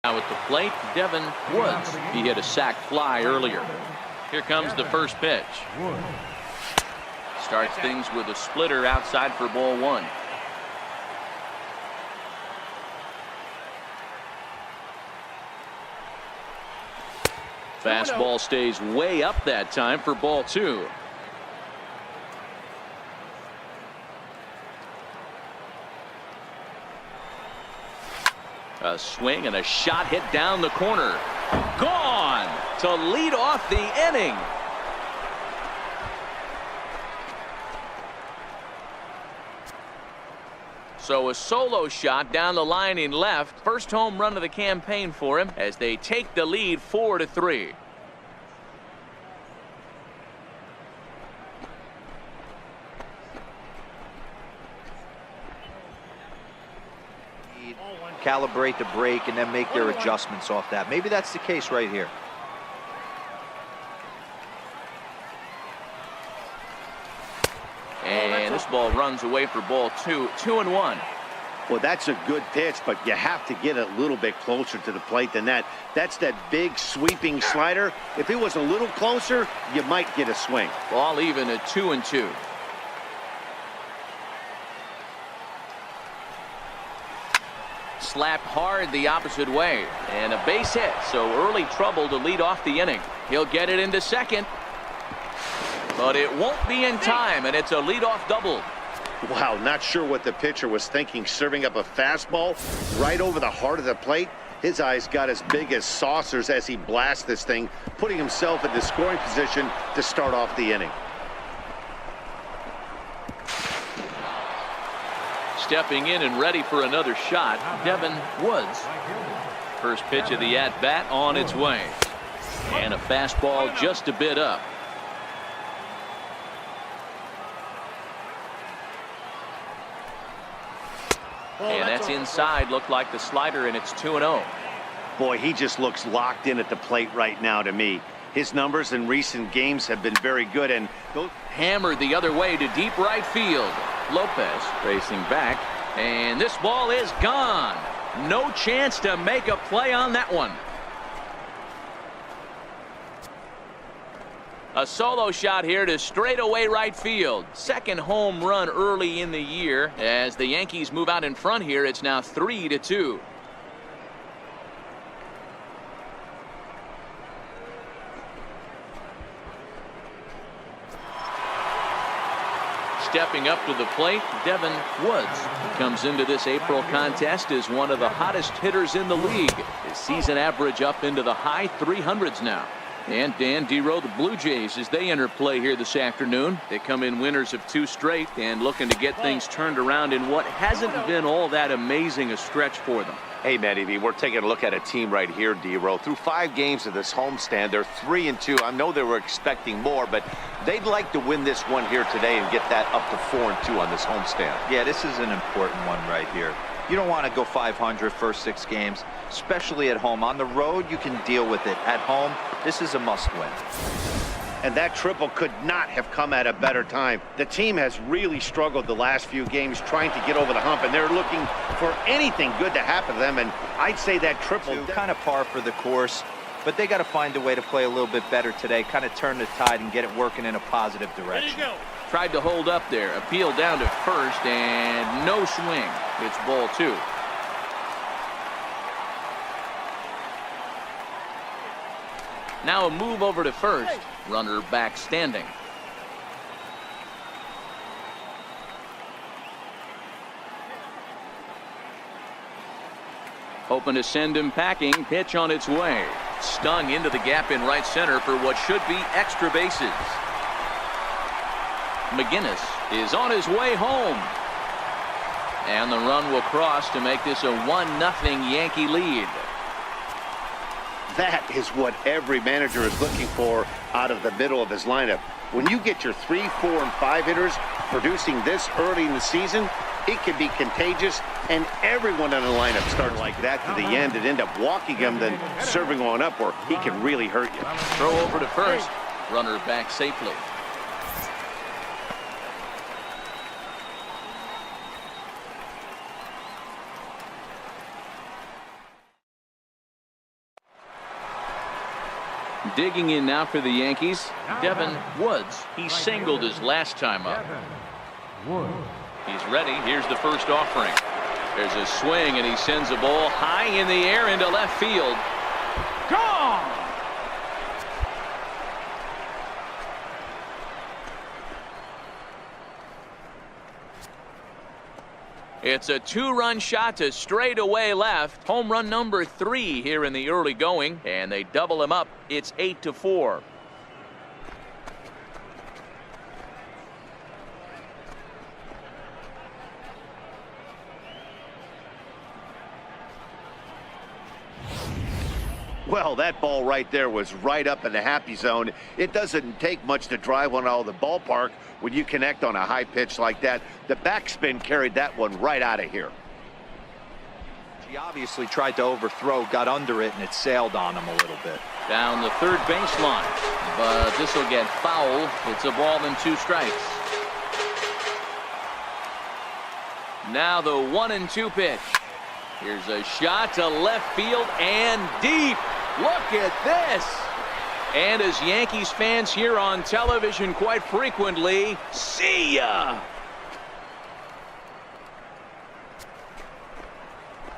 Now at the plate, Devin Woods. He hit a sac fly earlier. Here comes the first pitch. Starts things with a splitter outside for ball one. Fastball stays way up that time for ball two. A swing and a shot hit down the corner. Gone to lead off the inning. So a solo shot down the line in left. First home run of the campaign for him as they take the lead 4-3. Calibrate the break and then make their adjustments off that. Maybe that's the case right here. And this ball runs away for ball two. 2-1. Well, that's a good pitch, but you have to get a little bit closer to the plate than that. That's that big sweeping slider. If it was a little closer, you might get a swing. Ball even at 2-2. Slapped hard the opposite way, and a base hit, so early trouble to lead off the inning. He'll get it into second, but it won't be in time, and it's a leadoff double. Wow, not sure what the pitcher was thinking, serving up a fastball right over the heart of the plate. His eyes got as big as saucers as he blasts this thing, putting himself in the scoring position to start off the inning. Stepping in and ready for another shot, Devin Woods. First pitch of the at-bat on its way. And a fastball just a bit up. And that's inside. Looked like the slider, and it's 2-0. Boy, he just looks locked in at the plate right now to me. His numbers in recent games have been very good, and hammered the other way to deep right field. Lopez racing back, and this ball is gone. No chance to make a play on that one. A solo shot here to straightaway right field. Second home run early in the year. As the Yankees move out in front here, it's now 3-2. Stepping up to the plate, Devin Woods comes into this April contest as one of the hottest hitters in the league. His season average up into the high 300s now. And Dan Dero, the Blue Jays, as they enter play here this afternoon. They come in winners of 2 straight and looking to get things turned around in what hasn't been all that amazing a stretch for them. Hey, Matty V, we're taking a look at a team right here, Dero. Through 5 games of this homestand, they're 3-2. I know they were expecting more, but they'd like to win this one here today and get that up to 4-2 on this homestand. Yeah, this is an important one right here. You don't want to go 500 first 6 games, especially at home. On the road, you can deal with it. At home, this is a must-win. And that triple could not have come at a better time. The team has really struggled the last few games trying to get over the hump, and they're looking for anything good to happen to them, and I'd say that triple... Kind of par for the course, but they got to find a way to play a little bit better today, kind of turn the tide and get it working in a positive direction. Tried to hold up there, appeal down to first, and no swing. It's ball 2. Now a move over to first. Runner back standing. Hoping to send him packing. Pitch on its way. Stung into the gap in right center for what should be extra bases. McGinnis is on his way home. And the run will cross to make this a 1-0 Yankee lead. That is what every manager is looking for out of the middle of his lineup. When you get your 3, 4, and 5 hitters producing this early in the season, it can be contagious, and everyone in the lineup starts like that to the end and end up walking him, then serving on up where he can really hurt you. Throw over to first. Runner back safely. Digging in now for the Yankees, Devin Woods. He singled his last time up. He's ready. Here's the first offering. There's a swing, and he sends a ball high in the air into left field. Gone! It's a two-run shot to straightaway left. Home run number 3 here in the early going, and they double him up. It's 8-4. Well, that ball right there was right up in the happy zone. It doesn't take much to drive one out of the ballpark when you connect on a high pitch like that. The backspin carried that one right out of here. He obviously tried to overthrow, got under it, and it sailed on him a little bit. Down the third baseline, but this will get foul. It's a ball and 2 strikes. Now the 1-2 pitch. Here's a shot to left field and deep. Look at this. And as Yankees fans hear on television quite frequently, see ya.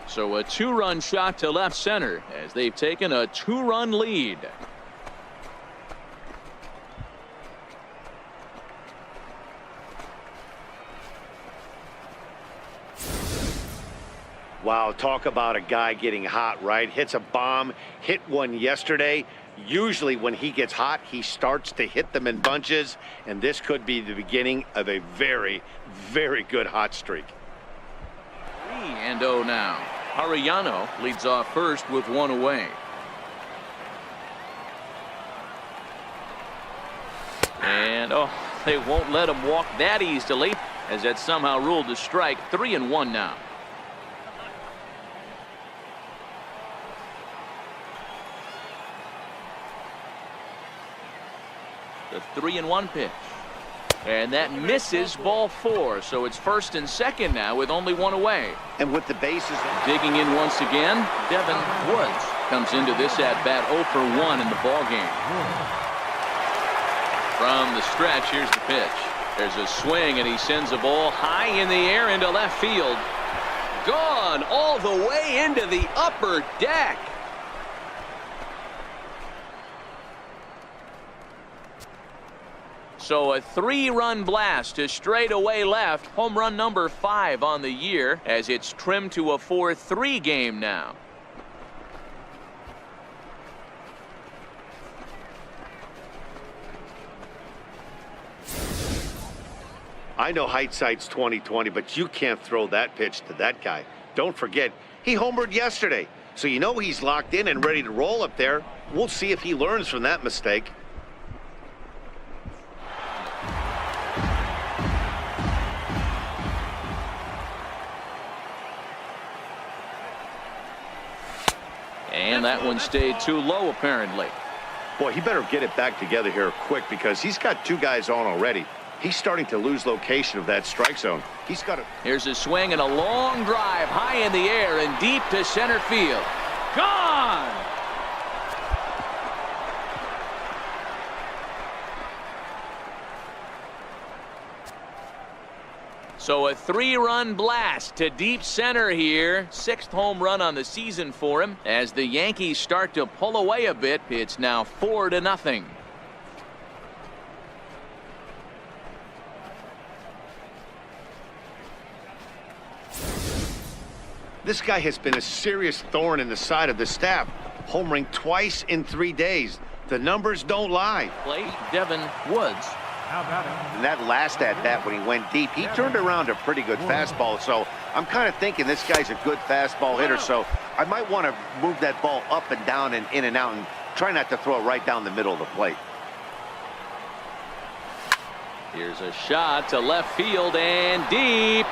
So a 2-run shot to left center as they've taken a 2-run lead. Wow, talk about a guy getting hot, right? Hits a bomb, hit one yesterday. Usually when he gets hot, he starts to hit them in bunches, and this could be the beginning of a very, very good hot streak. 3-0 now. Arellano leads off first with 1 away. And they won't let him walk that easily, as that's somehow ruled a strike. 3-1 now. The 3-1 pitch. And that misses, ball 4. So it's first and second now with only 1 away. And with the bases digging in once again, Devin Woods comes into this at bat 0 for 1 in the ball game. From the stretch, here's the pitch. There's a swing, and he sends a ball high in the air into left field. Gone all the way into the upper deck. So a 3-run blast to straightaway left. Home run number 5 on the year, as it's trimmed to a 4-3 game now. I know hindsight's 20/20, but you can't throw that pitch to that guy. Don't forget, he homered yesterday, so you know he's locked in and ready to roll up there. We'll see if he learns from that mistake. And that one stayed too low, apparently. Boy, he better get it back together here quick, because he's got 2 guys on already. He's starting to lose location of that strike zone. He's got to. Here's a swing and a long drive high in the air and deep to center field. Gone! So a 3-run blast to deep center here. 6th home run on the season for him. As the Yankees start to pull away a bit, it's now 4-0. This guy has been a serious thorn in the side of the staff, homering twice in 3 days. The numbers don't lie. Play Devin Woods. And that last at-bat when he went deep, he turned around a pretty good fastball. So I'm kind of thinking this guy's a good fastball hitter. So I might want to move that ball up and down and in and out and try not to throw it right down the middle of the plate. Here's a shot to left field and deep.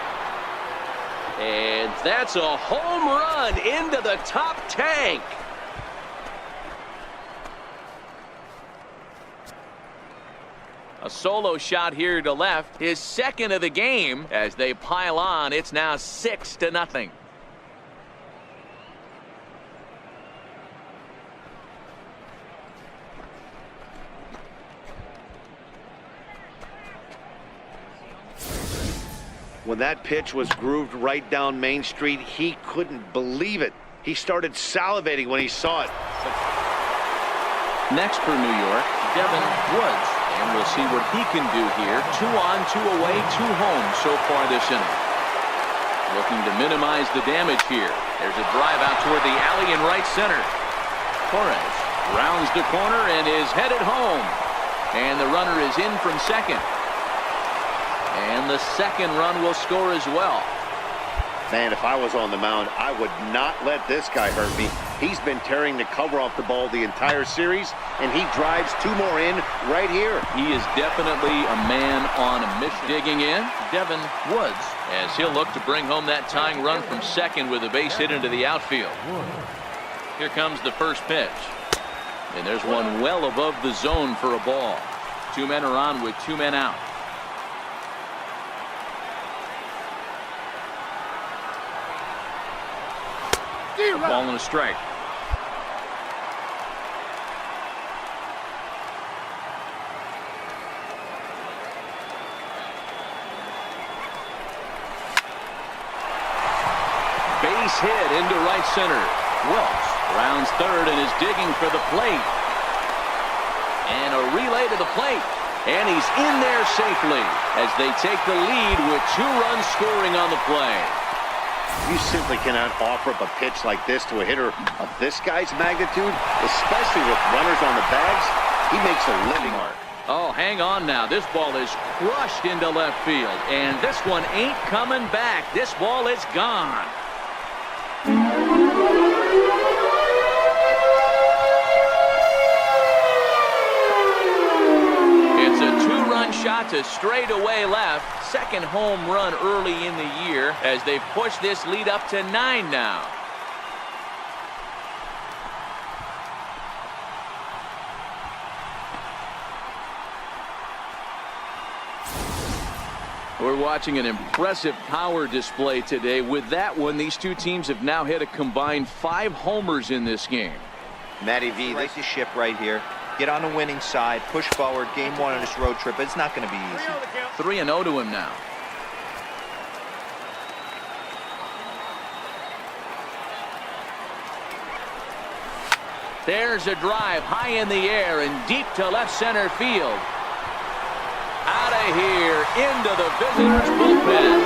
And that's a home run into the top tank. A solo shot here to left, his 2nd of the game. As they pile on, it's now 6-0. When that pitch was grooved right down Main Street, he couldn't believe it. He started salivating when he saw it. Next for New York, Devin Woods. And we'll see what he can do here. 2 on, 2 away, 2 home so far this inning. Looking to minimize the damage here. There's a drive out toward the alley in right center. Torres rounds the corner and is headed home. And the runner is in from second. And the second run will score as well. Man, if I was on the mound, I would not let this guy hurt me. He's been tearing the cover off the ball the entire series, and he drives 2 more in right here. He is definitely a man on a mission. Digging in, Devin Woods, as he'll look to bring home that tying run from second with a base hit into the outfield. Here comes the first pitch. And there's one well above the zone for a ball. 2 men are on with 2 men out. A ball and a strike. Base hit into right center. Welch rounds third and is digging for the plate. And a relay to the plate. And he's in there safely as they take the lead with 2 runs scoring on the play. You simply cannot offer up a pitch like this to a hitter of this guy's magnitude, especially with runners on the bags. He makes a living. Oh, hang on now. This ball is crushed into left field. And this one ain't coming back. This ball is gone. It's a 2-run shot to straightaway left. Second home run early in the year as they've pushed this lead up to 9 now. We're watching an impressive power display today. With that one, these 2 teams have now hit a combined 5 homers in this game. Matty V, right the ship right here. Get on the winning side, push forward. Game 1 of this road trip. It's not going to be easy. 3-0 to him now. There's a drive high in the air and deep to left center field. Out of here into the visitors' bullpen.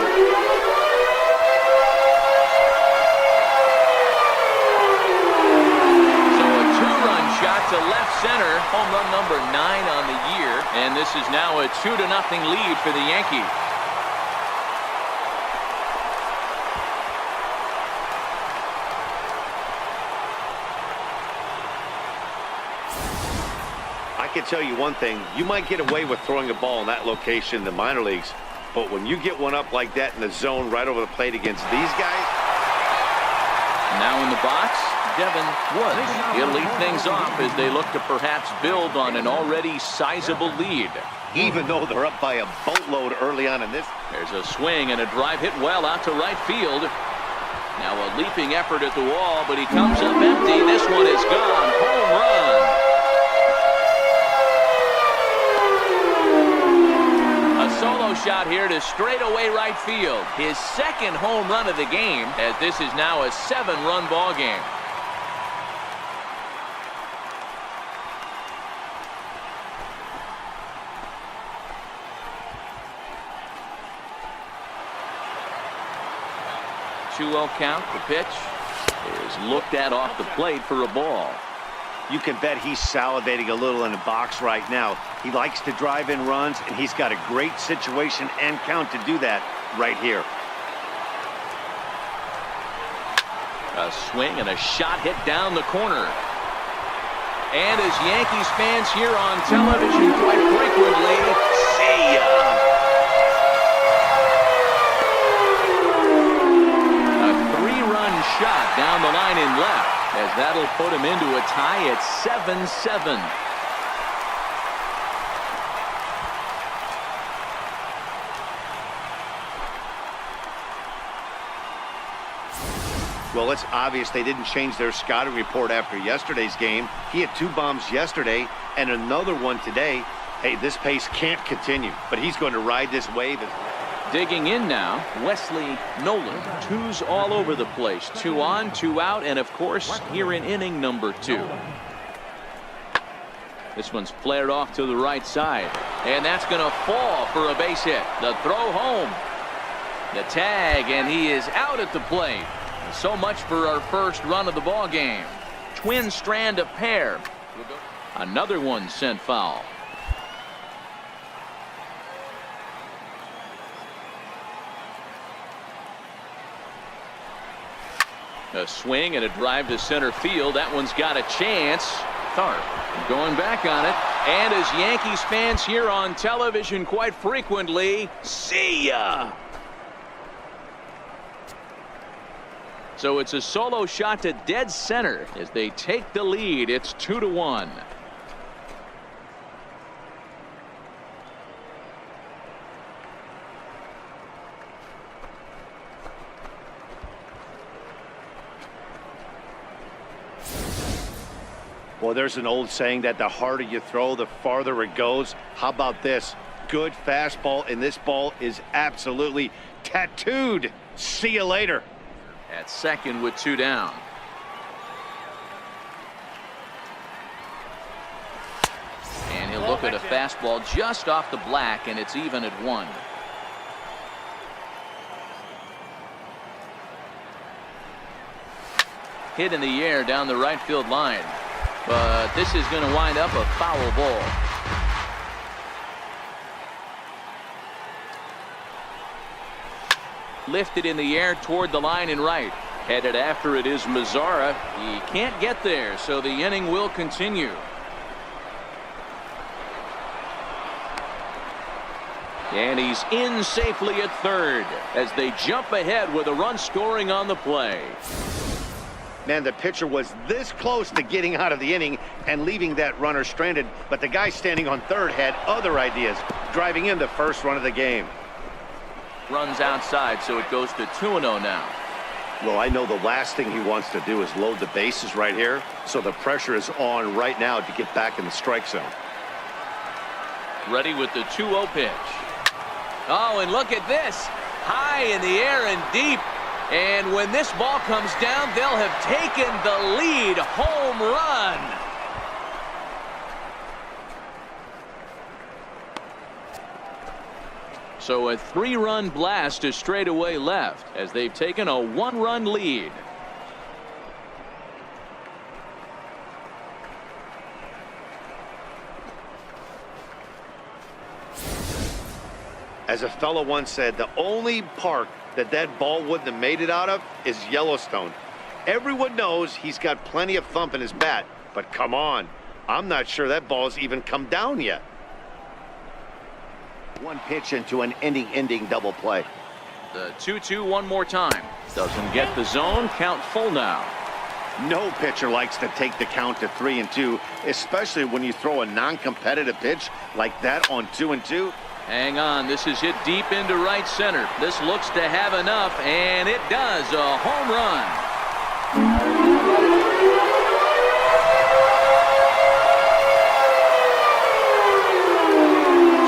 So a 2-run shot to left center. Home run number 9 on the year. And this is now a 2-0 lead for the Yankees. I can tell you one thing. You might get away with throwing a ball in that location in the minor leagues, but when you get one up like that in the zone right over the plate against these guys. Now in the box, Devin Woods. He'll lead things off as they look to perhaps build on an already sizable lead. Even though they're up by a boatload early on in this. There's a swing and a drive hit well out to right field. Now a leaping effort at the wall, but he comes up empty. This one is gone. Home run. A solo shot here to straightaway right field. His second home run of the game, as this is now a 7-run ball game. Two-0 count. The pitch is looked at off the plate for a ball. You can bet he's salivating a little in the box right now. He likes to drive in runs, and he's got a great situation and count to do that right here. A swing and a shot hit down the corner. And as Yankees fans hear on television quite frequently, see ya. A 3-run shot down the line in left, as that'll put him into a tie at 7-7. Well, it's obvious they didn't change their scouting report after yesterday's game. He had 2 bombs yesterday and another one today. Hey, this pace can't continue, but he's going to ride this wave. Digging in now, Wesley Nolan. Twos all over the place. 2 on, 2 out, and of course, here in inning number 2. This one's flared off to the right side, and that's going to fall for a base hit. The throw home. The tag, and he is out at the plate. So much for our first run of the ball game. Twin strand of pair. Another one sent foul. A swing and a drive to center field. That one's got a chance. Tharp going back on it. And as Yankees fans hear on television quite frequently, see ya. So it's a solo shot to dead center as they take the lead. It's 2-1. Well, there's an old saying that the harder you throw, the farther it goes. How about this? Good fastball, and this ball is absolutely tattooed. See you later. At second with 2 down. And he'll look at a fastball just off the black, and it's even at 1. Hit in the air down the right field line. But this is going to wind up a foul ball. Lifted in the air toward the line and right. Headed after it is Mazzara. He can't get there, so the inning will continue. And he's in safely at third as they jump ahead with a run scoring on the play. Man, the pitcher was this close to getting out of the inning and leaving that runner stranded, but the guy standing on third had other ideas, driving in the first run of the game. Runs outside, so it goes to 2-0 now. Well, I know the last thing he wants to do is load the bases right here, so the pressure is on right now to get back in the strike zone. Ready with the 2-0 pitch. Oh, and look at this. High in the air and deep. And when this ball comes down, they'll have taken the lead. Home run. So a 3-run blast to straightaway left as they've taken a 1-run lead. As a fellow once said, the only park that ball wouldn't have made it out of is Yellowstone. Everyone knows he's got plenty of thump in his bat, but come on, I'm not sure that ball's even come down yet. One pitch into an ending double play. The 2-2 one more time. Doesn't get the zone. Count full now. No pitcher likes to take the count to 3-2, especially when you throw a non-competitive pitch like that on 2-2. Hang on, this is hit deep into right center. This looks to have enough, and it does. A home run.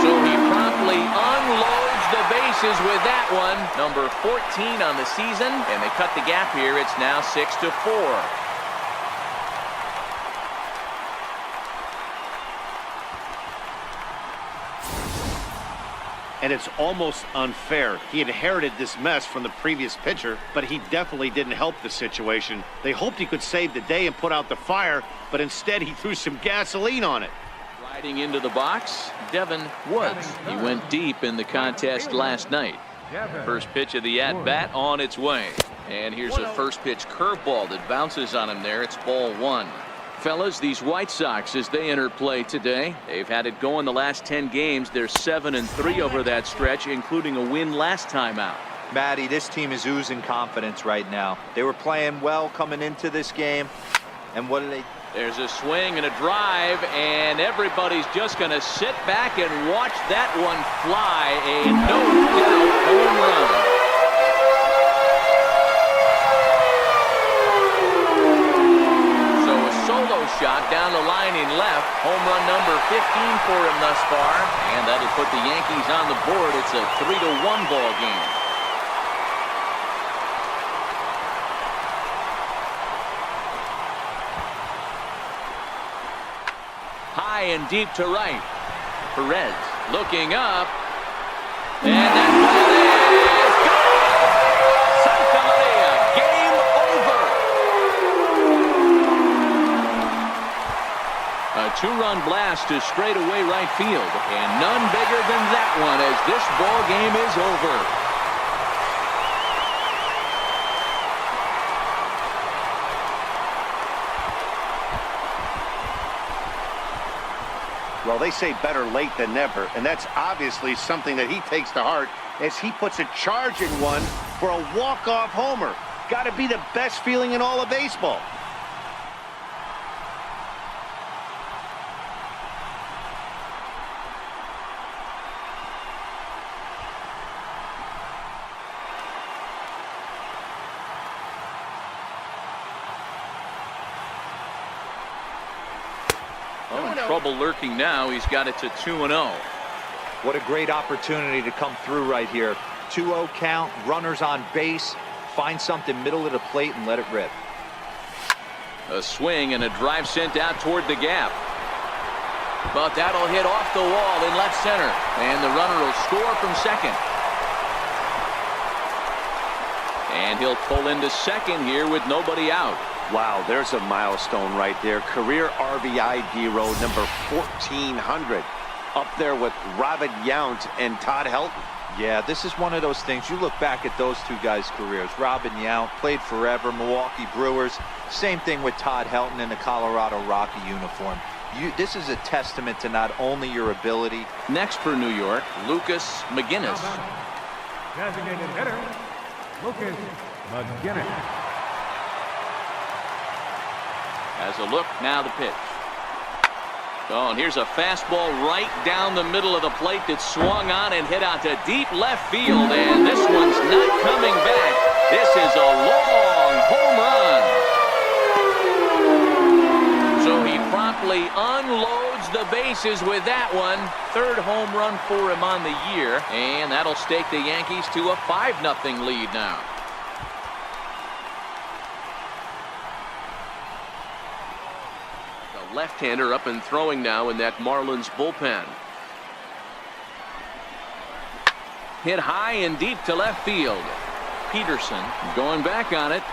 So he promptly unloads the bases with that one. Number 14 on the season, and they cut the gap here. It's now 6-4. And it's almost unfair. He inherited this mess from the previous pitcher, but he definitely didn't help the situation. They hoped he could save the day and put out the fire, but instead he threw some gasoline on it. Riding into the box, Devin Woods. He went deep in the contest last night. First pitch of the at-bat on its way. And here's a first pitch curveball that bounces on him there. It's ball 1. Fellas, these White Sox, as they enter play today, they've had it going the last 10 games. They're 7-3 over that stretch, including a win last time out. Matty, this team is oozing confidence right now. They were playing well coming into this game, and what do they? There's a swing and a drive, and everybody's just going to sit back and watch that one fly. A no-doubt home run. Shot down the line in left. Home run number 15 for him thus far. And that'll put the Yankees on the board. It's a 3-1 one-ball game. High and deep to right. Perez looking up. And that ball is gone! Santa Maria, game over. A two-run blast to straightaway right field. And none bigger than that one as this ball game is over. Well, they say better late than never, and that's obviously something that he takes to heart as he puts a charge in one for a walk-off homer. Got to be the best feeling in all of baseball. Trouble lurking now. He's got it to 2-0. What a great opportunity to come through right here. 2-0 count, runners on base. Find something middle of the plate and let it rip. A swing and a drive sent out toward the gap. But that'll hit off the wall in left center. And the runner will score from second. And he'll pull into second here with nobody out. Wow, there's a milestone right there. Career RBI, D-Row, number 1,400. Up there with Robin Yount and Todd Helton. Yeah, this is one of those things. You look back at those two guys' careers. Robin Yount played forever, Milwaukee Brewers. Same thing with Todd Helton in the Colorado Rocky uniform. This is a testament to not only your ability. Next for New York, Lucas McGinnis. Designated hitter, Lucas McGinnis. As a look, now the pitch. Oh, and here's a fastball right down the middle of the plate that swung on and hit out to deep left field. And this one's not coming back. This is a long home run. So he promptly unloads the bases with that one. Third home run for him on the year. And that'll stake the Yankees to a 5-0 lead now. Left-hander up and throwing now in that Marlins bullpen. Hit high and deep to left field. Peterson going back on it.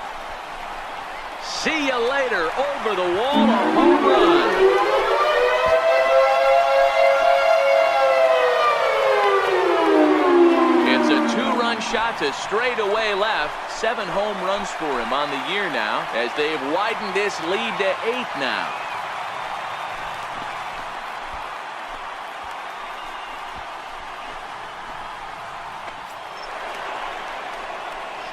See you later. Over the wall, a home run. It's a two-run shot to straightaway left. 7 home runs for him on the year now as they've widened this lead to 8 now.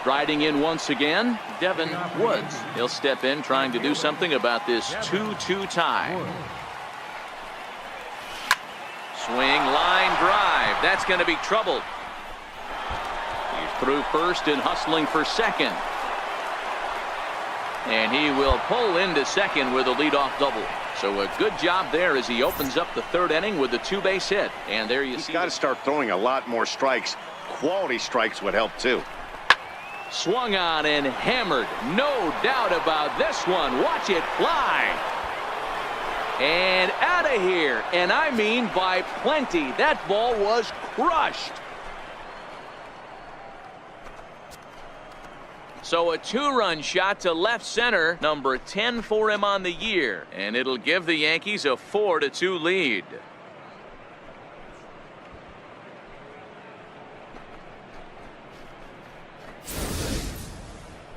Striding in once again, Devin Woods. He'll step in trying to do something about this 2-2 tie. Swing, line drive. That's going to be trouble. He's through first and hustling for second. And he will pull into second with a leadoff double. So a good job there as he opens up the third inning with a 2-base hit. And there you see. He's got to start throwing a lot more strikes. Quality strikes would help too. Swung on and hammered. No doubt about this one. Watch it fly. And out of here. And I mean by plenty. That ball was crushed. So a 2-run shot to left center. Number 10 for him on the year. And it'll give the Yankees a 4-2 lead.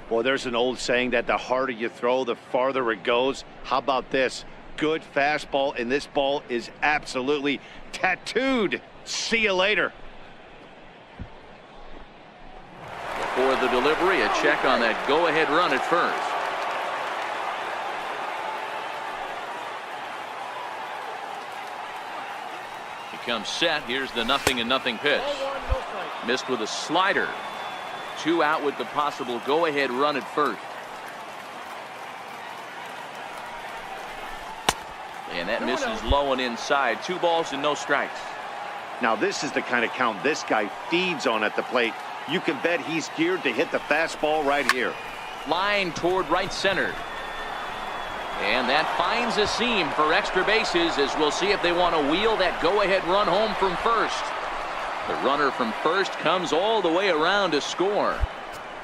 Well, there's an old saying that the harder you throw, the farther it goes. How about this? Good fastball, and this ball is absolutely tattooed. See you later. Before the delivery, a check on that go-ahead run at first. He comes set. Here's the 0-0 pitch. Missed with a slider. 2 out with the possible go-ahead run at first. And that misses low and inside. 2 balls and no strikes. Now this is the kind of count this guy feeds on at the plate. You can bet he's geared to hit the fastball right here. Line toward right center. And that finds a seam for extra bases, as we'll see if they want to wheel that go-ahead run home from first. The runner from first comes all the way around to score.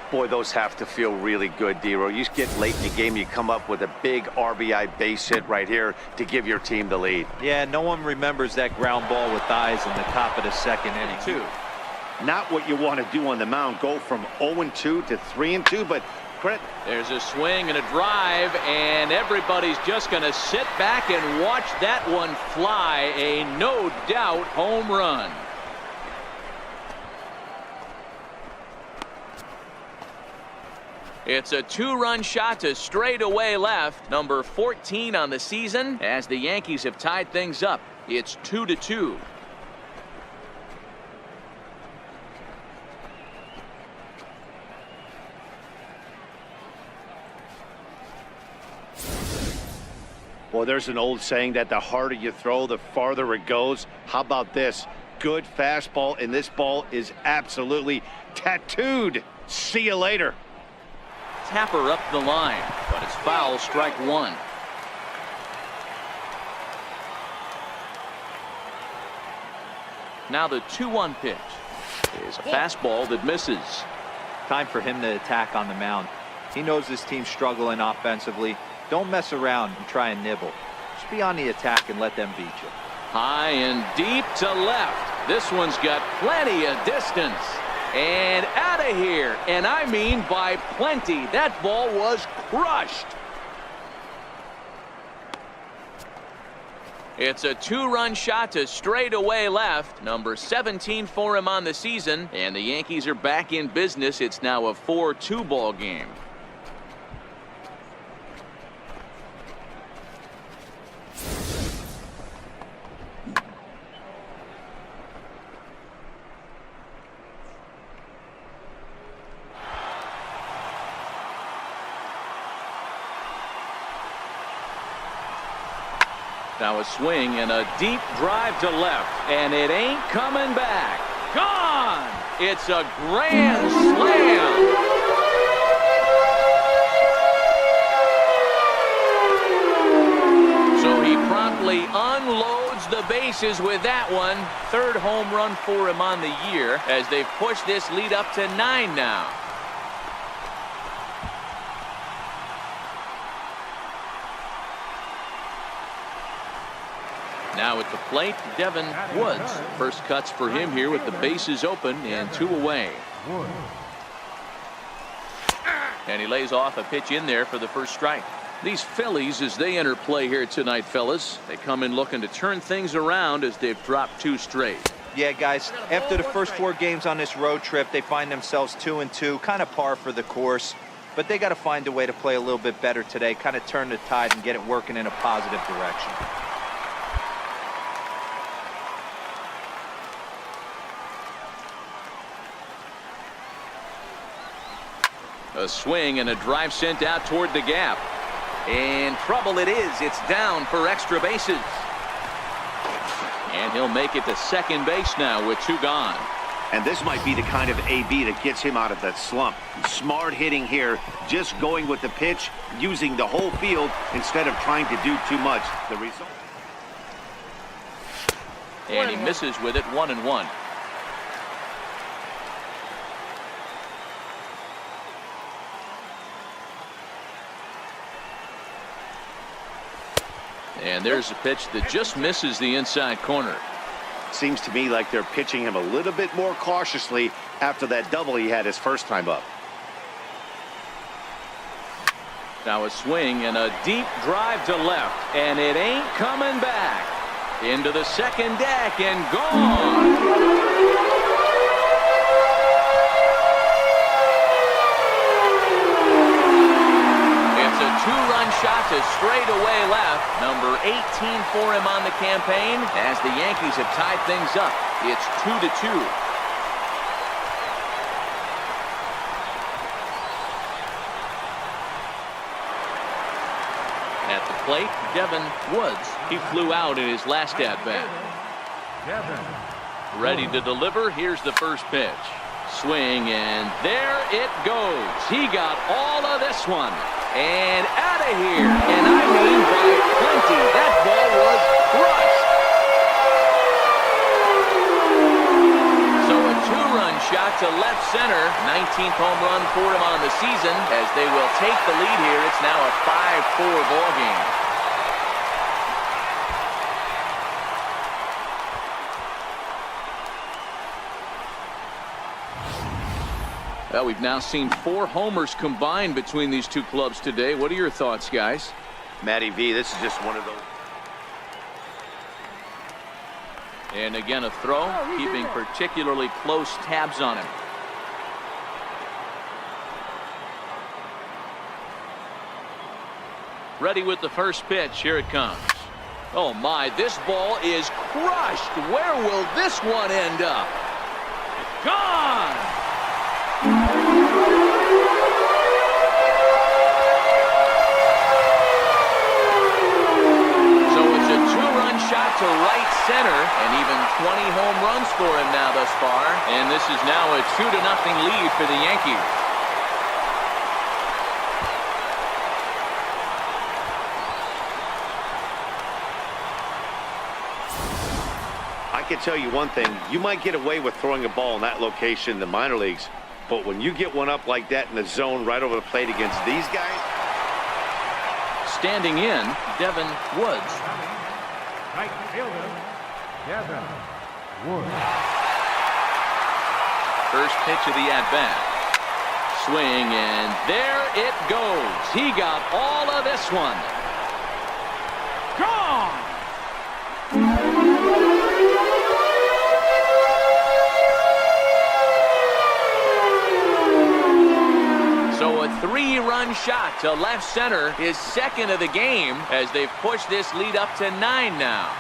Boy, those have to feel really good, D-Row. You get late in the game, you come up with a big RBI base hit right here to give your team the lead. Yeah, no one remembers that ground ball with eyes in the top of the second inning. Two. Not what you want to do on the mound, go from 0-2 to 3-2, but there's a swing and a drive, and everybody's just going to sit back and watch that one fly. A no doubt home run. It's a 2-run shot to straightaway left, number 14 on the season, as the Yankees have tied things up. It's 2-2. Well, there's an old saying that the harder you throw, the farther it goes. How about this? Good fastball, and this ball is absolutely tattooed. See you later. Tapper up the line, but it's foul, strike one. Now the 2-1 pitch is a fastball that misses. Time for him to attack on the mound. He knows his team's struggling offensively. Don't mess around and try and nibble. Just be on the attack and let them beat you. High and deep to left. This one's got plenty of distance. And out of here. And I mean by plenty. That ball was crushed. It's a 2-run shot to straightaway left. Number 17 for him on the season. And the Yankees are back in business. It's now a 4-2 ball game. Now a swing and a deep drive to left, and it ain't coming back. Gone! It's a grand slam. So he promptly unloads the bases with that one. Third home run for him on the year, as they've pushed this lead up to 9 now. Now at the plate, Devin Woods. First cuts for him here with the bases open and 2 away. And he lays off a pitch in there for the first strike. These Phillies, as they enter play here tonight, fellas, they come in looking to turn things around as they've dropped 2 straight. Yeah, guys, after the first 4 games on this road trip, they find themselves 2-2, kind of par for the course. But they got to find a way to play a little bit better today, kind of turn the tide and get it working in a positive direction. A swing and a drive sent out toward the gap. And trouble it is. It's down for extra bases. And he'll make it to second base now with 2 gone. And this might be the kind of AB that gets him out of that slump. Smart hitting here, just going with the pitch, using the whole field instead of trying to do too much. The result. And he misses with it, 1-1. And there's a pitch that just misses the inside corner. Seems to me like they're pitching him a little bit more cautiously after that double he had his first time up. Now a swing and a deep drive to left, and it ain't coming back. Into the second deck and gone. It's a 2-run shot to straightaway left. Number 18 for him on the campaign, as the Yankees have tied things up. It's 2-2. At the plate, Devin Woods. He flew out in his last at-bat. Ready to deliver. Here's the first pitch. Swing, and there it goes. He got all of this one. And out of here. And I mean by plenty. That ball was crushed. So a two-run shot to left center. 19th home run for him on the season. As they will take the lead here, it's now a 5-4 ball game. Well, we've now seen 4 homers combined between these two clubs today. What are your thoughts, guys? Matty V, this is just one of those. And again, a throw, keeping particularly close tabs on him. Ready with the first pitch. Here it comes. Oh, my, this ball is crushed. Where will this one end up? Gone! Shot to right center, and even 20 home runs for him now thus far. And this is now a 2-0 lead for the Yankees. I can tell you one thing. You might get away with throwing a ball in that location in the minor leagues, but when you get one up like that in the zone right over the plate against these guys. Standing in, Devin Woods. Right fielder, Devin Woods. First pitch of the at-bat. Swing, and there it goes. He got all of this one. Gone! So a 3-run shot to left center, his second of the game, as they've pushed this lead up to 9 now.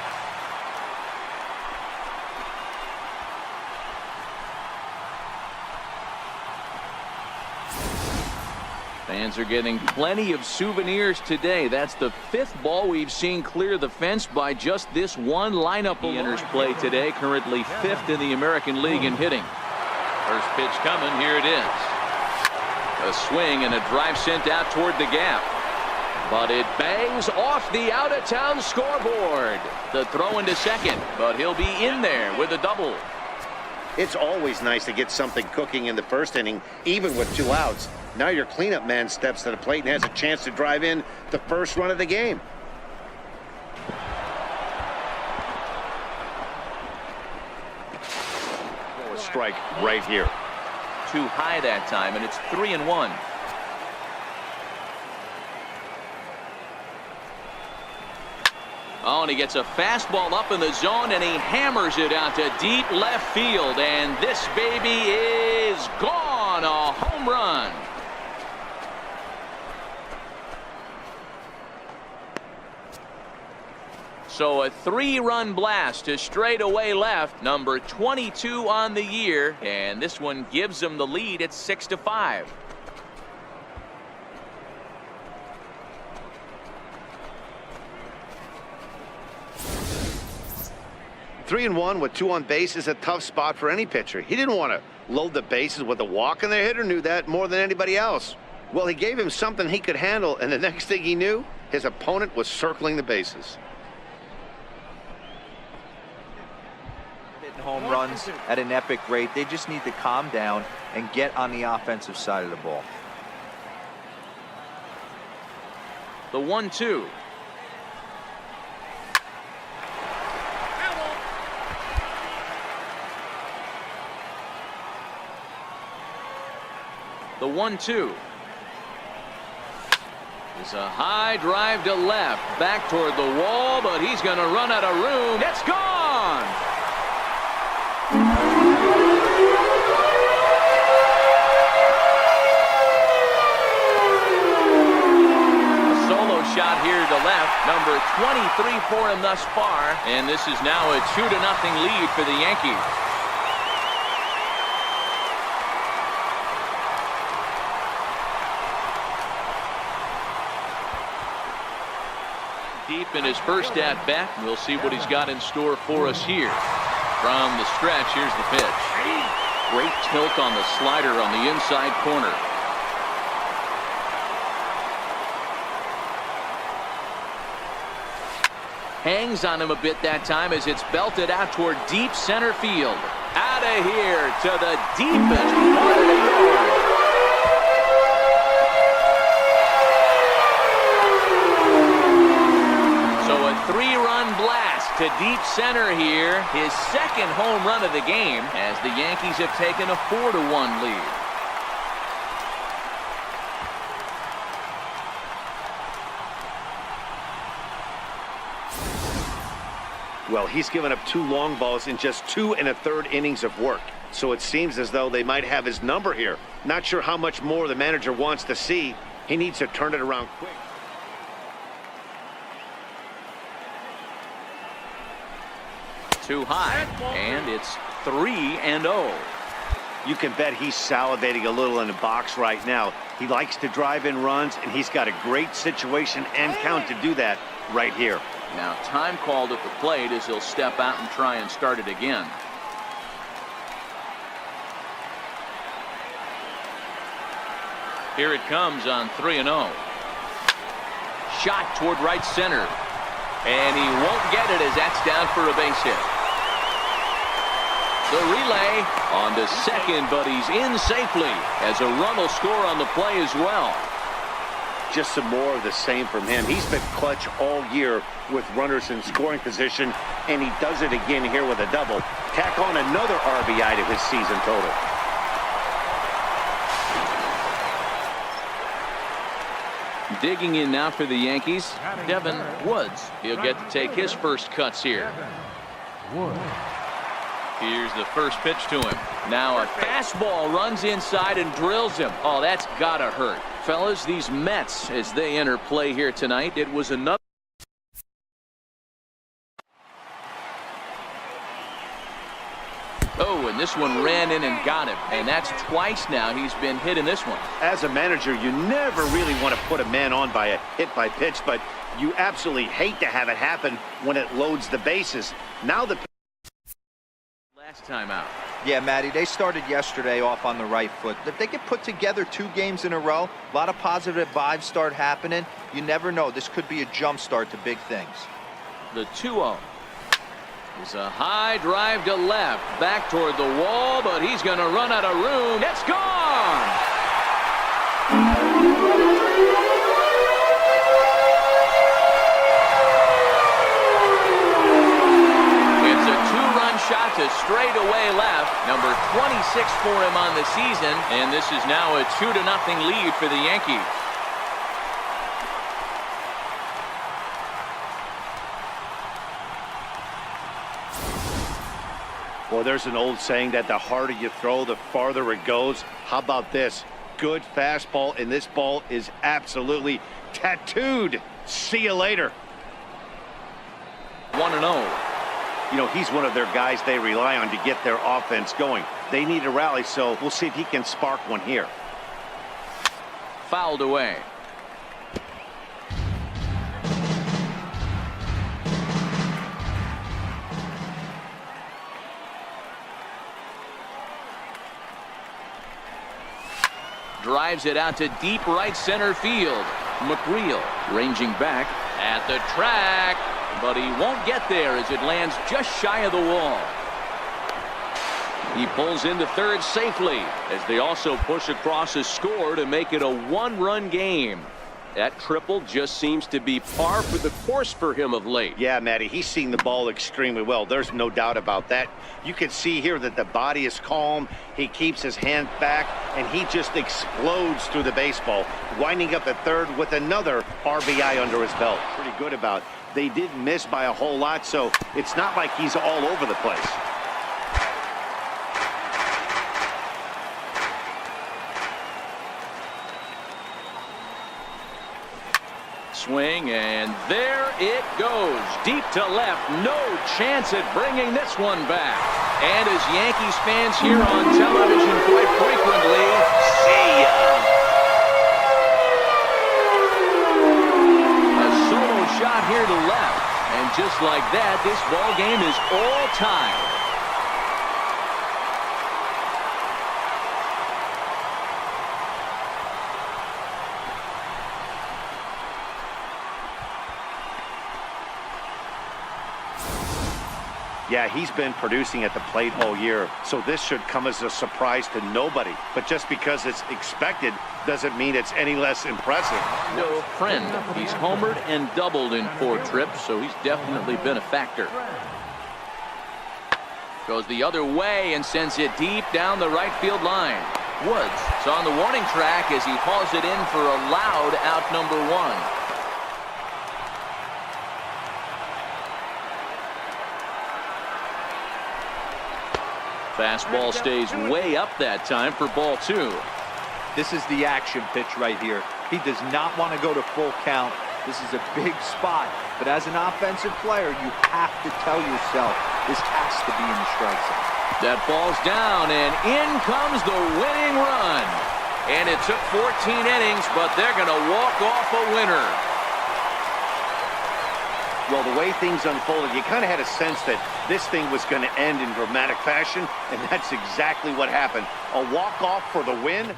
Fans are getting plenty of souvenirs today. That's the 5th ball we've seen clear the fence by just this one lineup. He enters play today, currently 5th in the American League in hitting. First pitch coming, here it is. A swing and a drive sent out toward the gap. But it bangs off the out-of-town scoreboard. The throw into second, but he'll be in there with a double. It's always nice to get something cooking in the first inning, even with 2 outs. Now your cleanup man steps to the plate and has a chance to drive in the first run of the game. A strike right here. Too high that time, and it's 3-1. Oh, and he gets a fastball up in the zone, and he hammers it out to deep left field, and this baby is gone. A home run. So a 3-run blast to straightaway left, number 22 on the year, and this one gives them the lead at 6-5. 3-1 with 2 on base is a tough spot for any pitcher. He didn't want to load the bases with a walk, and the hitter knew that more than anybody else. Well, he gave him something he could handle, and the next thing he knew, his opponent was circling the bases. Home runs at an epic rate. They just need to calm down and get on the offensive side of the ball. The 1-2. The 1-2. It's a high drive to left, back toward the wall, but he's going to run out of room. It's gone! Shot here to left, number 23 for him thus far, and this is now a 2-0 lead for the Yankees. Deep in his first at bat, we'll see what he's got in store for us here. From the stretch, here's the pitch. Great tilt on the slider on the inside corner. Hangs on him a bit that time as it's belted out toward deep center field. Out of here to the deepest part of the yard. So a 3-run blast to deep center here. His second home run of the game as the Yankees have taken a 4-1 lead. Well, he's given up 2 long balls in just 2 1/3 innings of work. So it seems as though they might have his number here. Not sure how much more the manager wants to see. He needs to turn it around quick. Too high, and it's 3-0. You can bet he's salivating a little in the box right now. He likes to drive in runs, and he's got a great situation and count to do that right here. Now time called at the plate as he'll step out and try and start it again. Here it comes on 3-0. Shot toward right center. And he won't get it as that's down for a base hit. The relay on to second, but he's in safely as a run will score on the play as well. Just some more of the same from him. He's been clutch all year with runners in scoring position, and he does it again here with a double. Tack on another RBI to his season total. Digging in now for the Yankees, Devin Woods. He'll get to take his first cuts here. Here's the first pitch to him. Now a fastball runs inside and drills him. Oh, that's gotta hurt. Fellas, these Mets, as they enter play here tonight, it was another. Oh, and this one ran in and got him. And that's twice now he's been hit in this one. As a manager, you never really want to put a man on by a hit by pitch, but you absolutely hate to have it happen when it loads the bases. Now the Last time out. Yeah, Matty, they started yesterday off on the right foot. If they could put together 2 games in a row, a lot of positive vibes start happening. You never know. This could be a jump start to big things. The 2-0. It's a high drive to left. Back toward the wall, but he's going to run out of room. It's gone! It's a 2-run shot to straightaway left. Number 26 for him on the season. And this is now a 2-0 lead for the Yankees. Well, there's an old saying that the harder you throw, the farther it goes. How about this? Good fastball, and this ball is absolutely tattooed. See you later. 1-0. You know, he's one of their guys they rely on to get their offense going. They need a rally, so we'll see if he can spark one here. Fouled away. Drives it out to deep right center field. McReel ranging back at the track, but he won't get there as it lands just shy of the wall. He pulls into third safely as they also push across a score to make it a 1-run game. That triple just seems to be par for the course for him of late. Yeah, Matty, he's seeing the ball extremely well. There's no doubt about that. You can see here that the body is calm. He keeps his hand back, and he just explodes through the baseball, winding up at third with another RBI under his belt. Pretty good about it. They didn't miss by a whole lot, so it's not like he's all over the place. Swing, and there it goes. Deep to left. No chance at bringing this one back. And as Yankees fans here on television quite frequently, see ya! A solo shot here to left. And just like that, this ball game is all tied. Yeah, he's been producing at the plate all year, so this should come as a surprise to nobody. But just because it's expected doesn't mean it's any less impressive. No friend. He's homered and doubled in 4 trips, so he's definitely been a factor. Goes the other way and sends it deep down the right field line. Woods is on the warning track as he hauls it in for a loud out number 1. Fastball stays way up that time for ball 2. This is the action pitch right here. He does not want to go to full count. This is a big spot. But as an offensive player, you have to tell yourself this has to be in the strike zone. That ball's down, and in comes the winning run. And it took 14 innings, but they're going to walk off a winner. Well, the way things unfolded, you kind of had a sense that this thing was going to end in dramatic fashion, and that's exactly what happened. A walk-off for the win.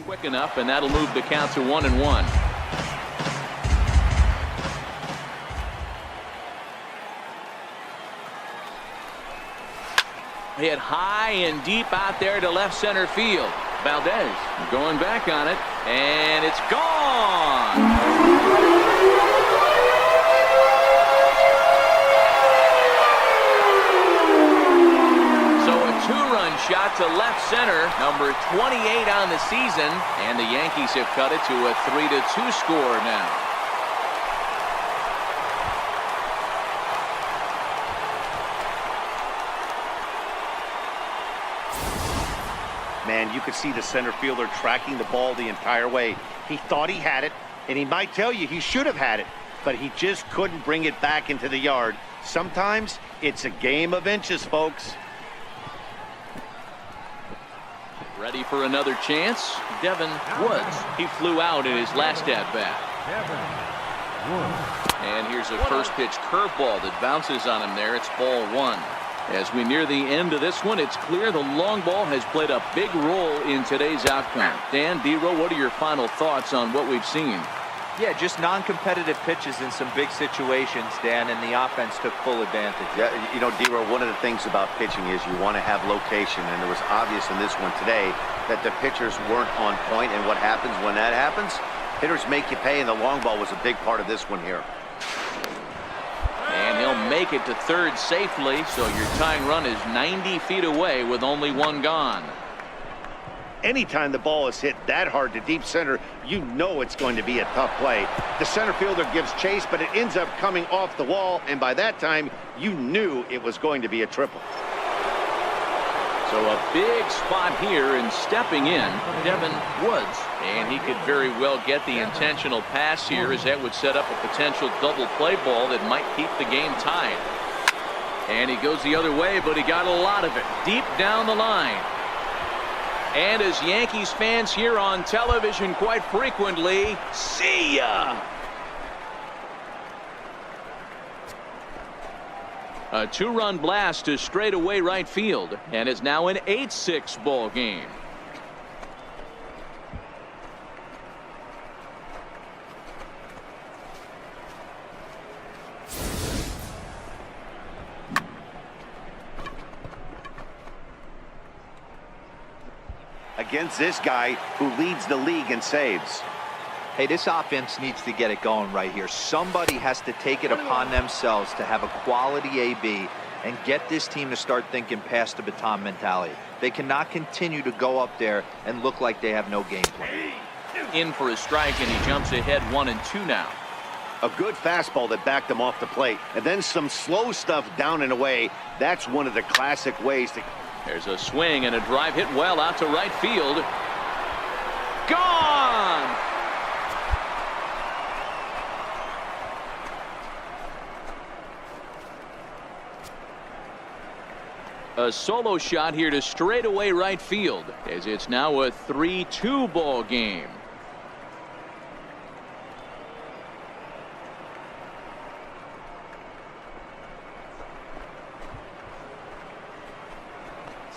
Quick enough, and that'll move the count to 1-1. Hit high and deep out there to left center field. Valdez going back on it, and it's gone. So a 2-run shot to left center, number 28 on the season, and the Yankees have cut it to a 3-2 score now. Man, you could see the center fielder tracking the ball the entire way. He thought he had it, and he might tell you he should have had it, but he just couldn't bring it back into the yard. Sometimes it's a game of inches, folks. Ready for another chance? Devin Woods. He flew out in his last at-bat. And here's a first pitch curveball that bounces on him there. It's ball 1. As we near the end of this one, it's clear the long ball has played a big role in today's outcome. Dan, D-Row, what are your final thoughts on what we've seen? Yeah, just non-competitive pitches in some big situations, Dan, and the offense took full advantage. Yeah, you know, D-Row, one of the things about pitching is you want to have location, and it was obvious in this one today that the pitchers weren't on point, and what happens when that happens? Hitters make you pay, and the long ball was a big part of this one here. And he'll make it to third safely, so your tying run is 90 feet away with only 1 gone. Anytime the ball is hit that hard to deep center, you know it's going to be a tough play. The center fielder gives chase, but it ends up coming off the wall, and by that time, you knew it was going to be a triple. So a big spot here, and stepping in, Devin Woods. And he could very well get the intentional pass here, as that would set up a potential double play ball that might keep the game tied. And he goes the other way, but he got a lot of it deep down the line. And as Yankees fans hear on television quite frequently, see ya! A 2-run blast to straightaway right field, and it's now an 8-6 ball game. Against this guy who leads the league in saves. Hey, this offense needs to get it going right here. Somebody has to take it upon themselves to have a quality AB and get this team to start thinking past the baton mentality. They cannot continue to go up there and look like they have no game plan. In for a strike, and he jumps ahead 1-2 now. A good fastball that backed him off the plate, and then some slow stuff down and away. That's one of the classic ways to... There's a swing and a drive hit well out to right field. Gone! A solo shot here to straightaway right field, as it's now a 3-2 ball game.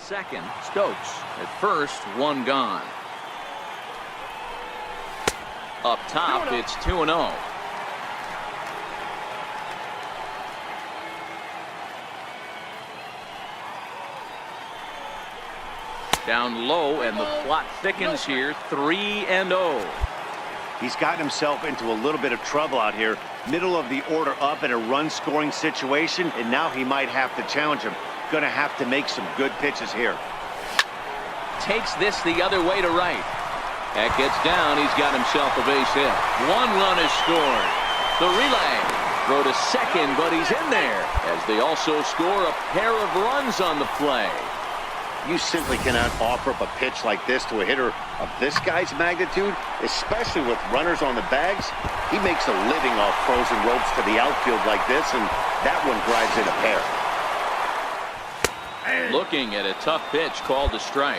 second. Stokes at first, one gone. Up top, it's 2-0. Down low, and the plot thickens here. 3-0. He's gotten himself into a little bit of trouble out here. Middle of the order up in a run-scoring situation, and now he might have to challenge him. Going to have to make some good pitches here. Takes this the other way to right. That gets down. He's got himself a base hit. One run is scored. The relay. Throw to second, but he's in there, as they also score a pair of runs on the play. You simply cannot offer up a pitch like this to a hitter of this guy's magnitude, especially with runners on the bags. He makes a living off frozen ropes to the outfield like this, and that one drives in a pair. Looking at a tough pitch called a strike.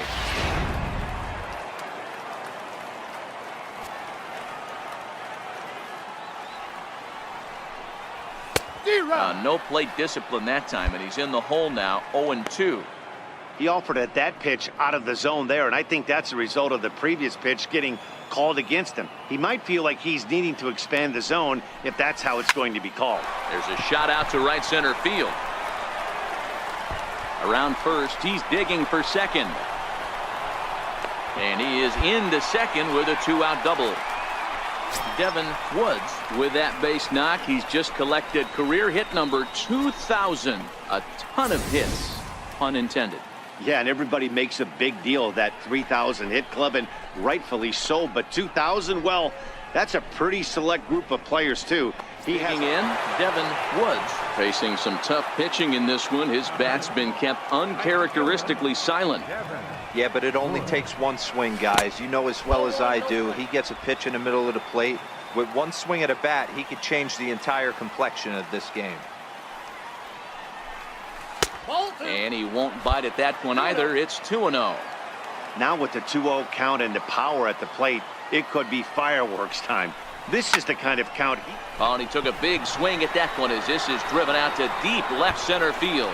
No plate discipline that time, and he's in the hole now. 0-2. He offered at that pitch out of the zone there, and I think that's a result of the previous pitch getting called against him. He might feel like he's needing to expand the zone if that's how it's going to be called. There's a shot out to right center field. Around first, he's digging for second. And he is into second with a 2-out double. Devin Woods with that base knock. He's just collected career hit number 2,000. A ton of hits, pun intended. Yeah, and everybody makes a big deal of that 3,000 hit club, and rightfully so. But 2,000, well, that's a pretty select group of players, too. Speaking in, Devin Woods facing some tough pitching in this one. His bat's been kept uncharacteristically silent. Yeah, but it only takes one swing, guys. You know as well as I do, he gets a pitch in the middle of the plate. With one swing at a bat, he could change the entire complexion of this game. And he won't bite at that one either. It's 2-0. Now with the 2-0 count and the power at the plate, it could be fireworks time. This is the kind of count. And he took a big swing at that one as this is driven out to deep left center field.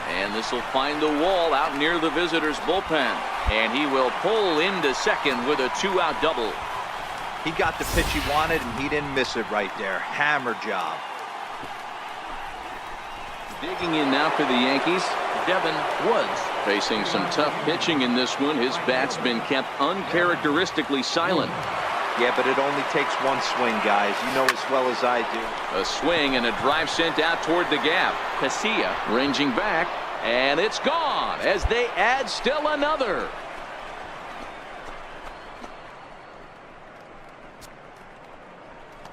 And this will find the wall out near the visitors' bullpen. And he will pull into second with a 2-out double. He got the pitch he wanted, and he didn't miss it right there. Hammer job. Digging in now for the Yankees, Devin Woods facing some tough pitching in this one. His bat's been kept uncharacteristically silent. Yeah, but it only takes one swing, guys. You know as well as I do. A swing and a drive sent out toward the gap. Casilla ranging back, and it's gone as they add still another.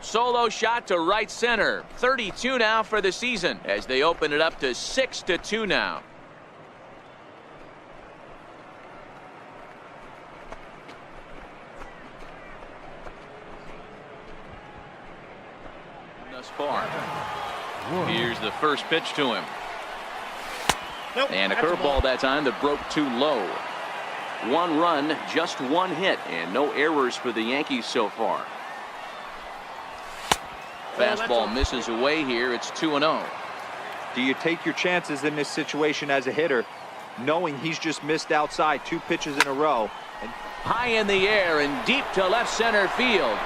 Solo shot to right center. 32 now for the season as they open it up to 6-2 now. Thus far. Here's the first pitch to him. And a curveball that time that broke too low. One run, just one hit, and no errors for the Yankees so far. Fastball misses away here. It's 2-0. Do you take your chances in this situation as a hitter, knowing he's just missed outside 2 pitches in a row? And high in the air and deep to left center field.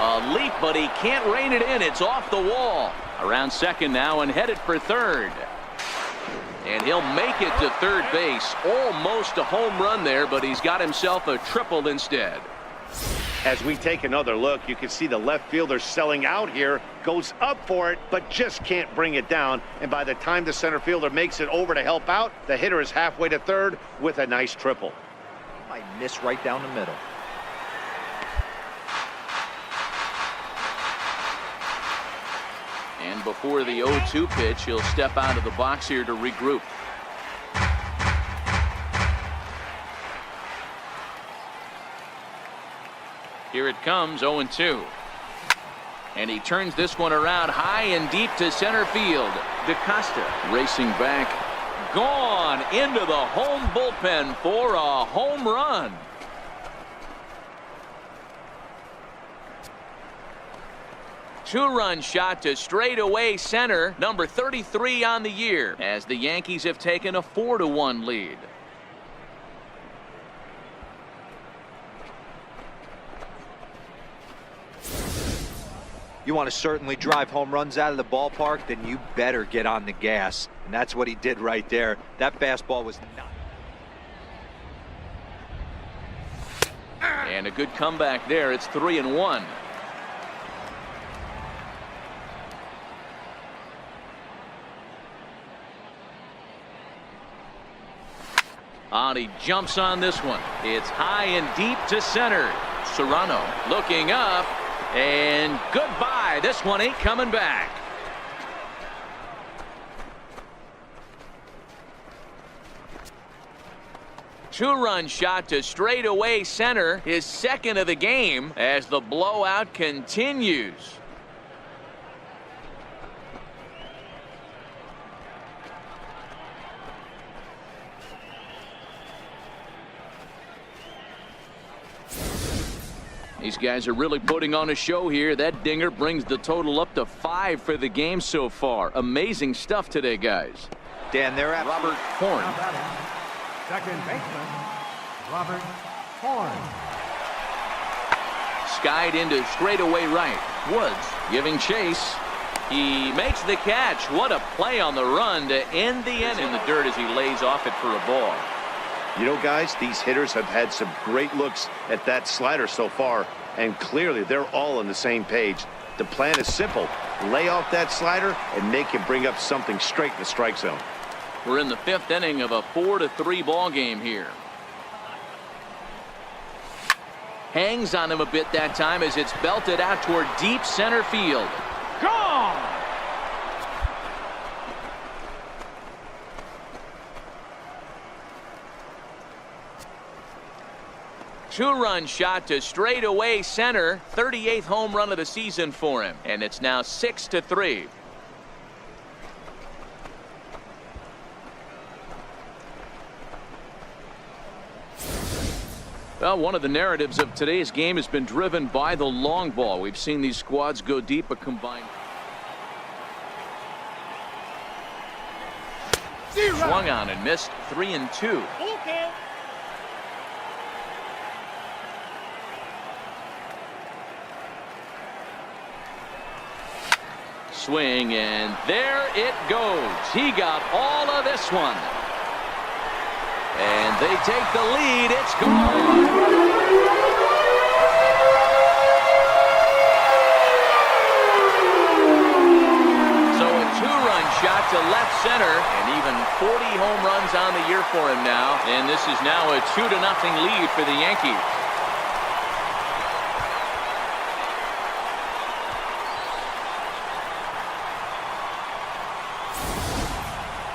A leap, but he can't rein it in. It's off the wall. Around second now and headed for third. And he'll make it to third base. Almost a home run there, but he's got himself a triple instead. As we take another look, you can see the left fielder selling out here, goes up for it, but just can't bring it down. And by the time the center fielder makes it over to help out, the hitter is halfway to third with a nice triple. might miss right down the middle. And before the 0-2 pitch, he'll step out of the box here to regroup. Here it comes, 0-2. And he turns this one around high and deep to center field. DaCosta racing back. Gone into the home bullpen for a home run. Two-run shot to straightaway center, number 33 on the year, as the Yankees have taken a 4-1 lead. You want to certainly drive home runs out of the ballpark, then you better get on the gas. And that's what he did right there. That fastball was not. And a good comeback there. It's 3-1. On he jumps on this one. It's high and deep to center. Serrano looking up. And goodbye. This one ain't coming back. Two-run shot to straightaway center, his second of the game, as the blowout continues. These guys are really putting on a show here. That dinger brings the total up to 5 for the game so far. Amazing stuff today, guys. Dan, they're at Robert Horn. Second baseman, Robert Horn. Skied into straightaway right. Woods giving chase. He makes the catch. What a play on the run to end the inning in the dirt as he lays off it for a ball. You know, guys, these hitters have had some great looks at that slider so far, and clearly they're all on the same page. The plan is simple. Lay off that slider and make him bring up something straight in the strike zone. We're in the 5th inning of a 4-3 ball game here. Hangs on him a bit that time as it's belted out toward deep center field. Gone! Two-run shot to straightaway center, 38th home run of the season for him, and it's now 6-3. Well, one of the narratives of today's game has been driven by the long ball. We've seen these squads go deep, a combined. Swung on and missed. 3-2. Okay. Swing, and there it goes. He got all of this one. And they take the lead. It's gone. So a two-run shot to left center, and even 40 home runs on the year for him now. And this is now a 2-0 lead for the Yankees.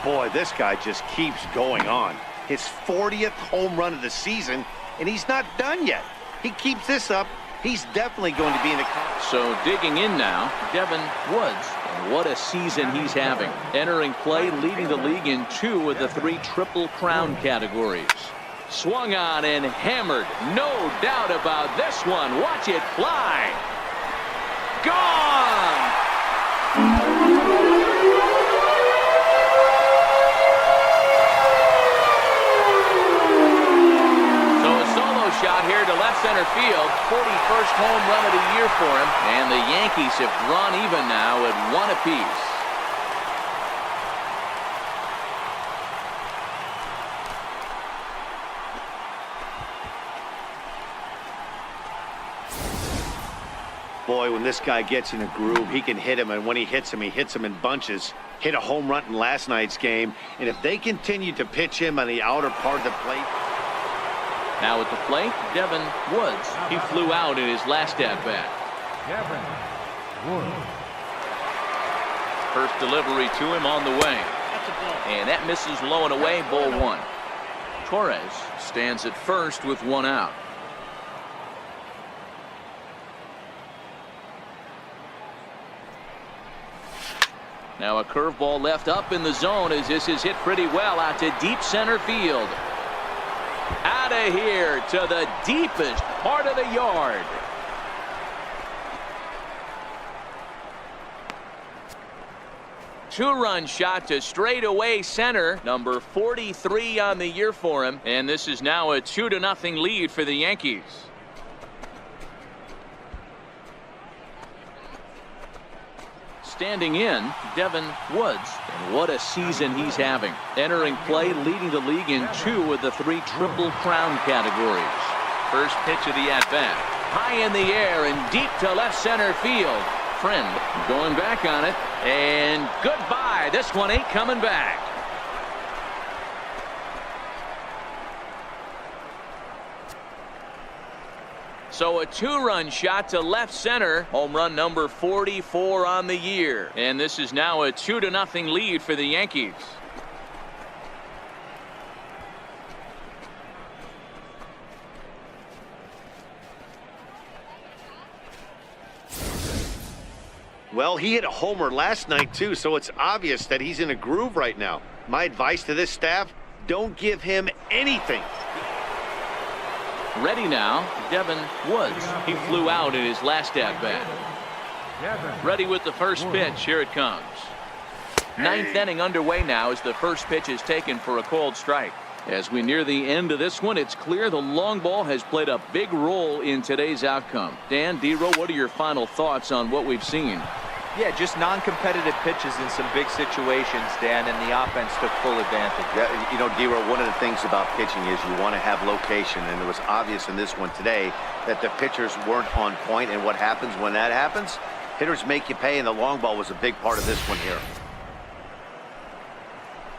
Boy, this guy just keeps going on. His 40th home run of the season, and he's not done yet. He keeps this up, he's definitely going to be in the... So digging in now, Devin Woods. And what a season he's having. Entering play, leading the league in 2 of the 3 Triple Crown categories. Swung on and hammered. No doubt about this one. Watch it fly. Gone! Shot here to left center field. 41st home run of the year for him. And the Yankees have drawn even now at 1 apiece. Boy, when this guy gets in a groove, he can hit him, and when he hits him in bunches. Hit a home run in last night's game, and if they continue to pitch him on the outer part of the plate. Now at the plate, Devin Woods. He flew out in his last at-bat. Devin Woods. First delivery to him on the way. And that misses low and away, ball 1. Torres stands at first with 1 out. Now a curveball left up in the zone as this is hit pretty well out to deep center field. Out of here to the deepest part of the yard. two-run shot to straightaway center. Number 43 on the year for him. And this is now a 2-0 lead for the Yankees. Standing in, Devin Woods. And what a season he's having. Entering play, leading the league in 2 of the 3 Triple Crown categories. First pitch of the at-bat. High in the air and deep to left center field. Friend going back on it. And goodbye. This one ain't coming back. So a 2-run shot to left center. Home run number 44 on the year. And this is now a 2-0 lead for the Yankees. Well, he hit a homer last night, too, so it's obvious that he's in a groove right now. My advice to this staff, don't give him anything. Ready now, Devin Woods. He flew out in his last at-bat. Ready with the first pitch. Here it comes. Ninth inning underway now as the first pitch is taken for a called strike. As we near the end of this one, it's clear the long ball has played a big role in today's outcome. Dan, D-Row, what are your final thoughts on what we've seen? Yeah, just non-competitive pitches in some big situations, Dan, and the offense took full advantage. Yeah, you know, D-Row, one of the things about pitching is you want to have location, and it was obvious in this one today that the pitchers weren't on point, and what happens when that happens? Hitters make you pay, and the long ball was a big part of this one here.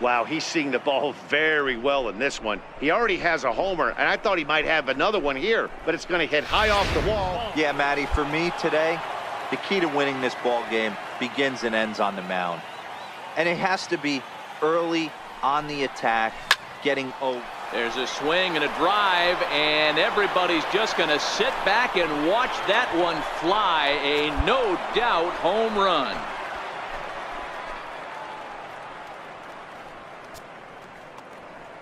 Wow, he's seeing the ball very well in this one. He already has a homer, and I thought he might have another one here, but it's going to hit high off the wall. Yeah, Matty, for me today, the key to winning this ball game begins and ends on the mound. And it has to be early on the attack, getting There's a swing and a drive, and everybody's just going to sit back and watch that one fly. A no-doubt home run.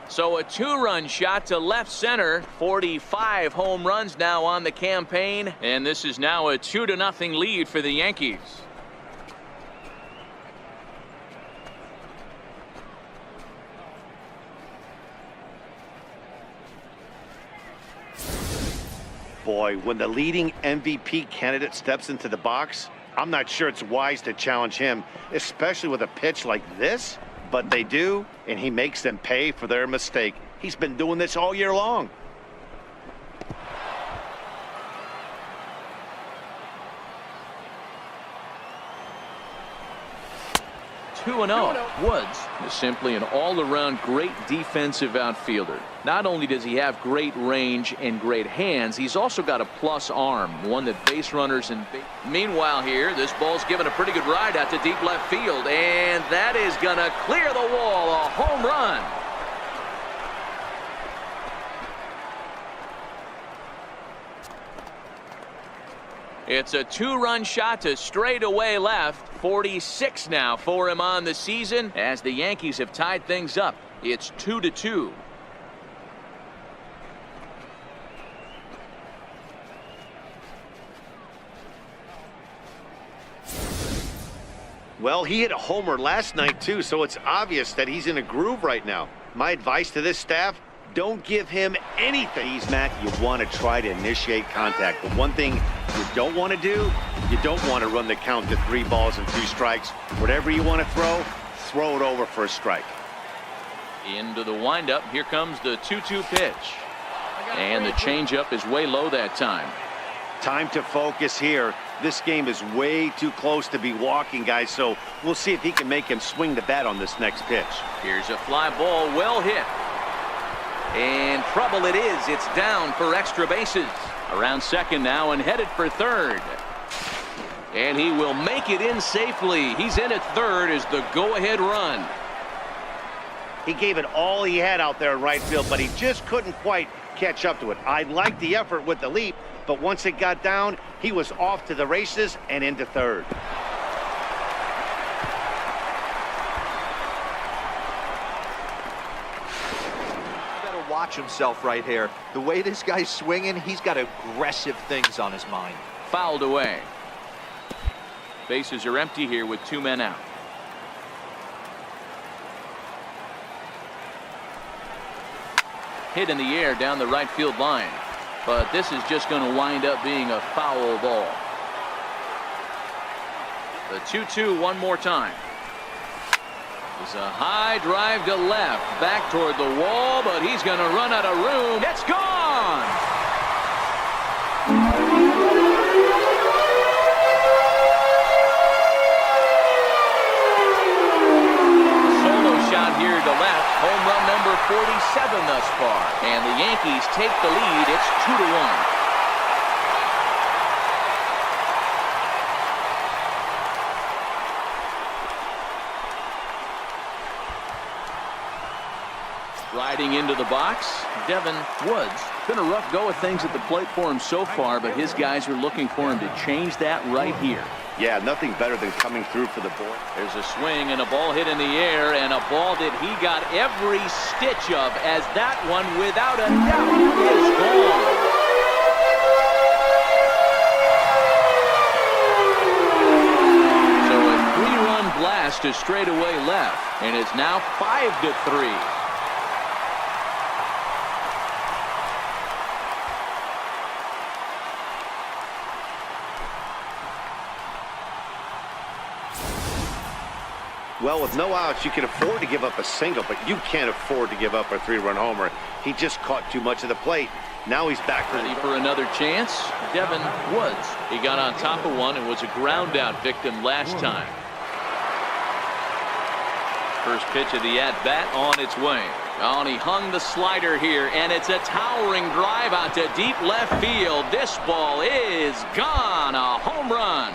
So a 2-run shot to left center. 45 home runs now on the campaign. And this is now a 2-0 lead for the Yankees. Boy, when the leading MVP candidate steps into the box, I'm not sure it's wise to challenge him, especially with a pitch like this. But they do, and he makes them pay for their mistake. He's been doing this all year long. 2-0. Woods is simply an all-around great defensive outfielder. Not only does he have great range and great hands, he's also got a plus arm, one that base runners and meanwhile here, this ball's given a pretty good ride out to deep left field, and that is gonna clear the wall. A home run. It's a 2-run shot to straightaway left. 46 now for him on the season as the Yankees have tied things up. It's 2-2. Well, he hit a homer last night, too, so it's obvious that he's in a groove right now. My advice to this staff, don't give him anything. Matt, you want to try to initiate contact. But one thing you don't want to do, you don't want to run the count to 3 balls and 2 strikes. Whatever you want to throw it over for a strike. Into the windup. Here comes the 2-2 pitch. And the changeup is way low that time. Time to focus here. This game is way too close to be walking, guys, so we'll see if he can make him swing the bat on this next pitch. Here's a fly ball, well hit. And trouble it is. It's down for extra bases. Around second now and headed for third. And he will make it in safely. He's in at third as the go-ahead run. He gave it all he had out there in right field, but he just couldn't quite catch up to it. I liked the effort with the leap, but once it got down, he was off to the races and into third. Watch himself right here. The way this guy's swinging, he's got aggressive things on his mind. Fouled away. Bases are empty here with 2 men out. hit in the air down the right field line. But this is just going to wind up being a foul ball. The 2-2 one more time. It's a high drive to left, back toward the wall, but he's going to run out of room. It's gone! Solo shot here to left. Home run number 47 thus far. And the Yankees take the lead. It's 2-1. Riding into the box, Devin Woods. Been a rough go of things at the plate for him so far, but his guys are looking for him to change that right here. Yeah, nothing better than coming through for the boy. There's a swing and a ball hit in the air, and a ball that he got every stitch of, as that one, without a doubt, is gone. So a 3-run blast to straightaway left, and it's now 5-3. Well, with no outs, you can afford to give up a single, but you can't afford to give up a 3-run homer. He just caught too much of the plate. Now he's back ready for another chance. Devin Woods. He got on top of one and was a ground out victim last time. First pitch of the at-bat on its way. Oh, and he hung the slider here, and it's a towering drive out to deep left field. This ball is gone. A home run.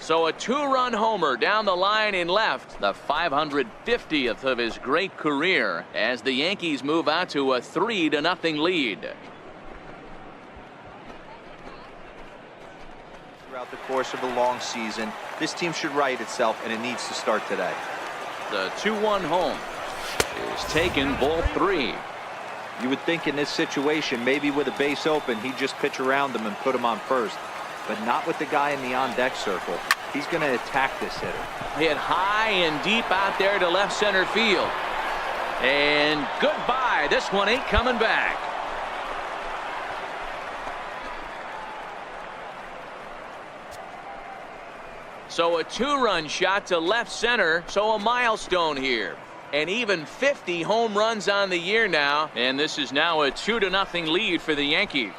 So a 2-run homer down the line in left, the 550th of his great career, as the Yankees move out to a 3-0 lead. Throughout the course of a long season, this team should right itself, and it needs to start today. The 2-1 home is taken, ball 3. You would think in this situation, maybe with a base open, he'd just pitch around him and put him on first. But not with the guy in the on-deck circle. He's going to attack this hitter. Hit high and deep out there to left center field. And goodbye. This one ain't coming back. So a 2-run shot to left center. So a milestone here. And even 50 home runs on the year now. And this is now a 2-0 lead for the Yankees.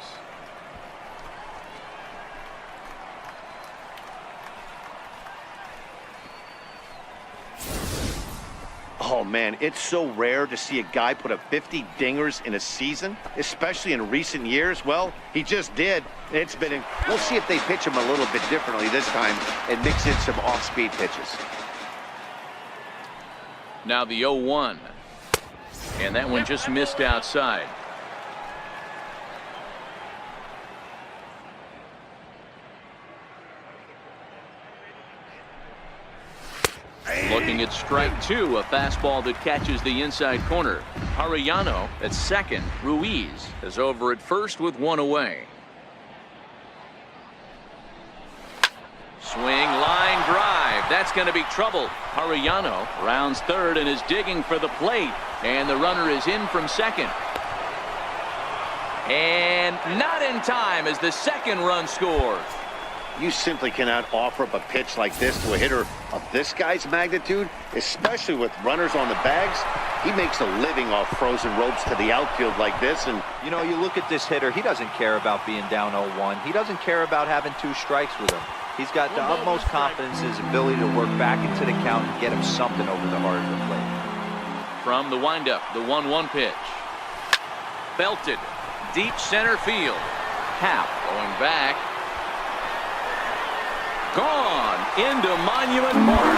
Oh, man, it's so rare to see a guy put up 50 dingers in a season, especially in recent years. Well, he just did. It's been. We'll see if they pitch him a little bit differently this time and mix in some off-speed pitches. Now the 0-1. And that one just missed outside. Looking at strike 2, a fastball that catches the inside corner. Arellano at second. Ruiz is over at first with one away. Swing, line drive. That's going to be trouble. Arellano rounds third and is digging for the plate. And the runner is in from second. And not in time as the second run scores. You simply cannot offer up a pitch like this to a hitter of this guy's magnitude, especially with runners on the bags. He makes a living off frozen ropes to the outfield like this. And you know, you look at this hitter, he doesn't care about being down 0-1. He doesn't care about having 2 strikes with him. He's got the utmost confidence in his ability to work back into the count and get him something over the heart of the plate. From the windup, the 1-1 pitch. Belted. Deep center field. Happ going back. Gone into Monument Park.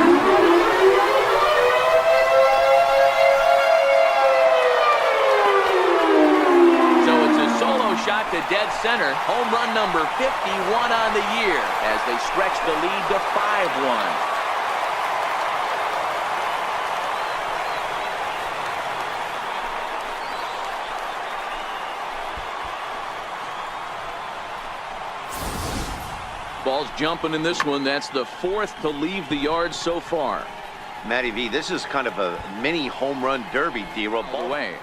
So it's a solo shot to dead center. Home run number 51 on the year as they stretch the lead to 5-1. Ball's jumping in this one. That's the 4th to leave the yard so far. Matty V, this is kind of a mini home run derby, D-Roll. Ball away.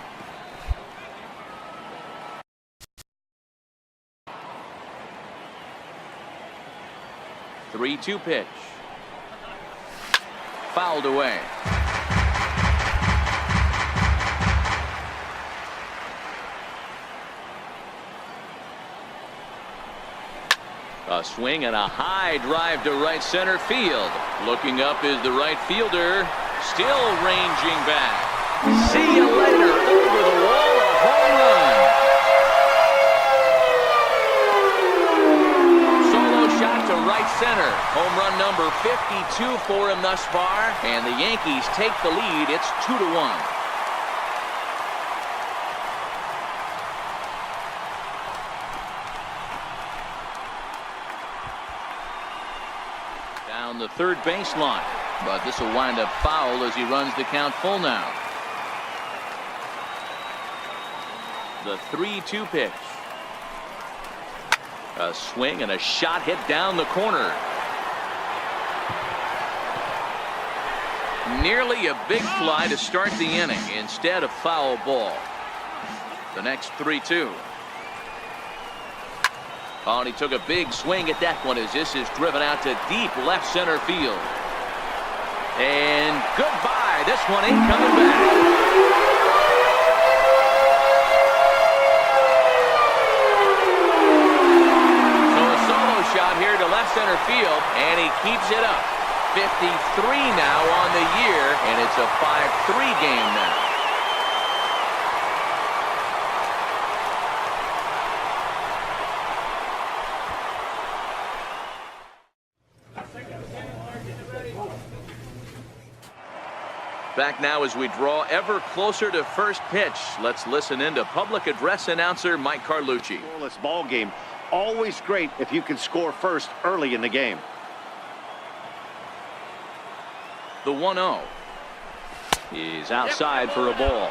Three-two pitch. Fouled away. A swing and a high drive to right center field. Looking up is the right fielder. Still ranging back. See you later. Over the wall. A home run. Solo shot to right center. Home run number 52 for him thus far. And the Yankees take the lead. It's 2-1. Down the third baseline, but this will wind up foul as he runs the count full now. The 3-2 pitch. A swing and a shot hit down the corner. Nearly a big fly to start the inning instead of foul ball. The next 3-2. Oh, and he took a big swing at that one as this is driven out to deep left center field. And goodbye. This one ain't coming back. So a solo shot here to left center field, and he keeps it up. 53 now on the year, and it's a 5-3 game now. Back now as we draw ever closer to first pitch. Let's listen in to public address announcer Mike Carlucci. Scoreless ball game. Always great if you can score first early in the game. The 1-0. He's outside for a ball.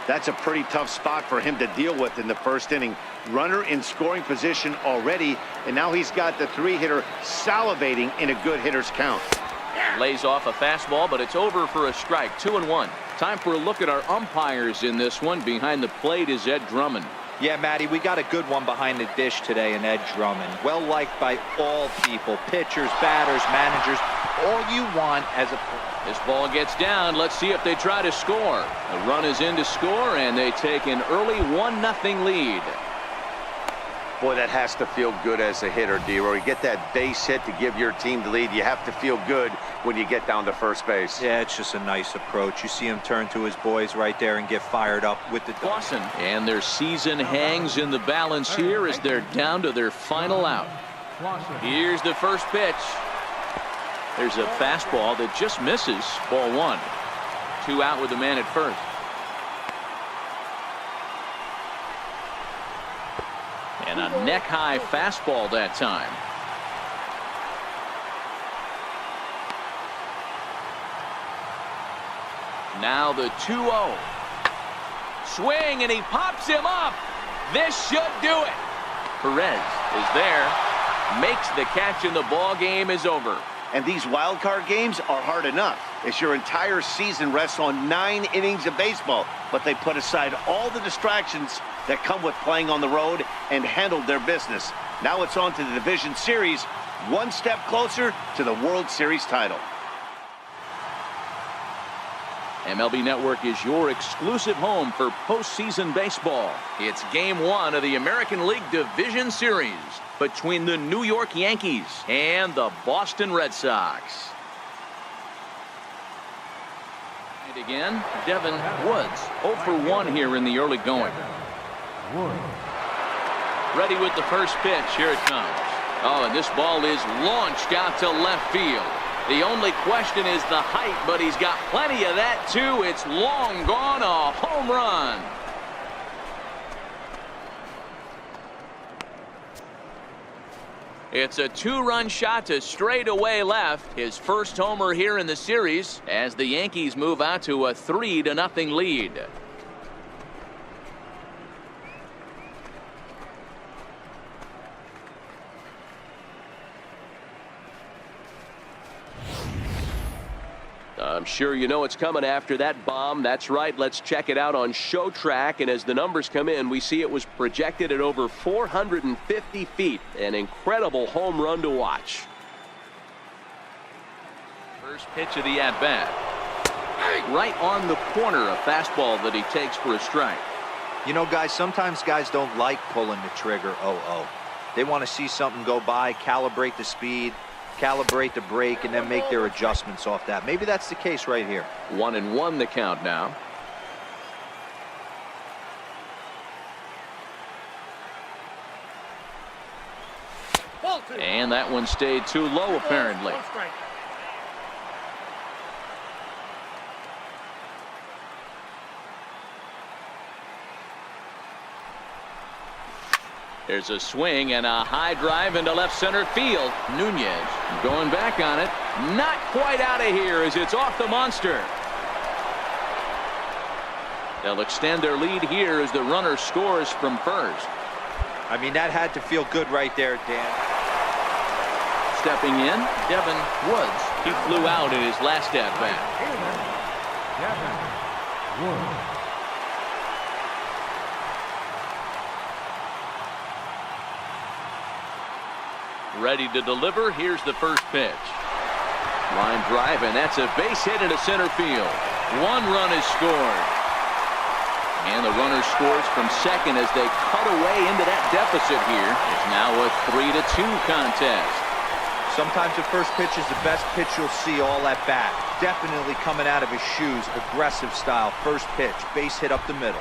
That's a pretty tough spot for him to deal with in the first inning. Runner in scoring position already, and now he's got the three-hitter salivating in a good hitter's count. Lays off a fastball, but it's over for a strike. 2-1. Time for a look at our umpires in this one. Behind the plate is Ed Drummond. Yeah, Matty, we got a good one behind the dish today in Ed Drummond. Well liked by all people, pitchers, batters, managers, all you want as a player. This ball gets down. Let's see if they try to score. The run is in to score, and they take an early 1-0 lead. Boy, that has to feel good as a hitter, D-Roy. You get that base hit to give your team the lead. You have to feel good when you get down to first base. Yeah, it's just a nice approach. You see him turn to his boys right there and get fired up with the Dawson. And their season hangs in the balance here as they're down to their final out. Here's the first pitch. There's a fastball that just misses. Ball one. 2 out with the man at first. And a neck-high fastball that time. Now the 2-0. Swing, and he pops him up. This should do it. Perez is there. Makes the catch, and the ball game is over. And these wild card games are hard enough, as your entire season rests on 9 innings of baseball. But they put aside all the distractions that come with playing on the road and handled their business. Now it's on to the division series, one step closer to the World Series title. MLB Network is your exclusive home for postseason baseball. It's game 1 of the American League Division Series between the New York Yankees and the Boston Red Sox. And again, Devin Woods 0 for 1 here in the early going. Ready with the first pitch. Here it comes. Oh, and this ball is launched out to left field. The only question is the height, but he's got plenty of that too. It's long gone. A home run. It's a 2-run shot to straightaway left. His first homer here in the series as the Yankees move out to a 3-0 lead. I'm sure you know what's coming after that bomb. That's right. Let's check it out on Show Track. And as the numbers come in, we see it was projected at over 450 feet. An incredible home run to watch. First pitch of the at-bat. Right on the corner, a fastball that he takes for a strike. You know, guys, sometimes guys don't like pulling the trigger 0-0. They want to see something go by, calibrate the speed, calibrate the break, and then make their adjustments off that. Maybe that's the case right here. 1-1 the count now. And that one stayed too low, apparently. There's a swing and a high drive into left center field. Nunez going back on it. Not quite out of here as it's off the monster. They'll extend their lead here as the runner scores from first. I mean, that had to feel good right there, Dan. Stepping in, Devin Woods. He flew out in his last at-bat. Devin Woods. Ready to deliver. Here's the first pitch. Line drive, and that's a base hit into center field. One run is scored. And the runner scores from second as they cut away into that deficit here. It's now a 3-2 contest. Sometimes the first pitch is the best pitch you'll see all at bat. Definitely coming out of his shoes, aggressive style. First pitch, base hit up the middle.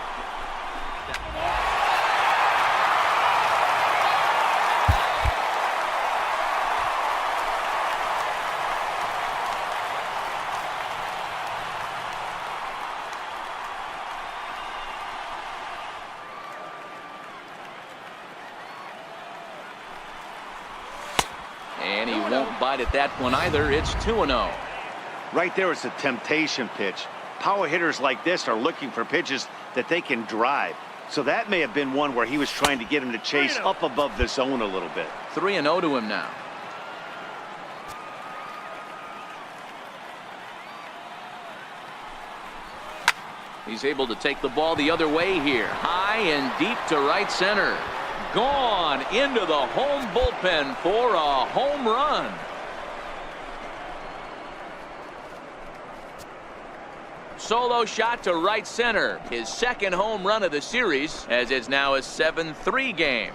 And he won't bite at that one either. It's 2-0. Right there is a temptation pitch. Power hitters like this are looking for pitches that they can drive. So that may have been one where he was trying to get him to chase up above the zone a little bit. 3-0 to him now. He's able to take the ball the other way here. High and deep to right center. Gone into the home bullpen for a home run. Solo shot to right center. His second home run of the series, as it's now a 7-3 game.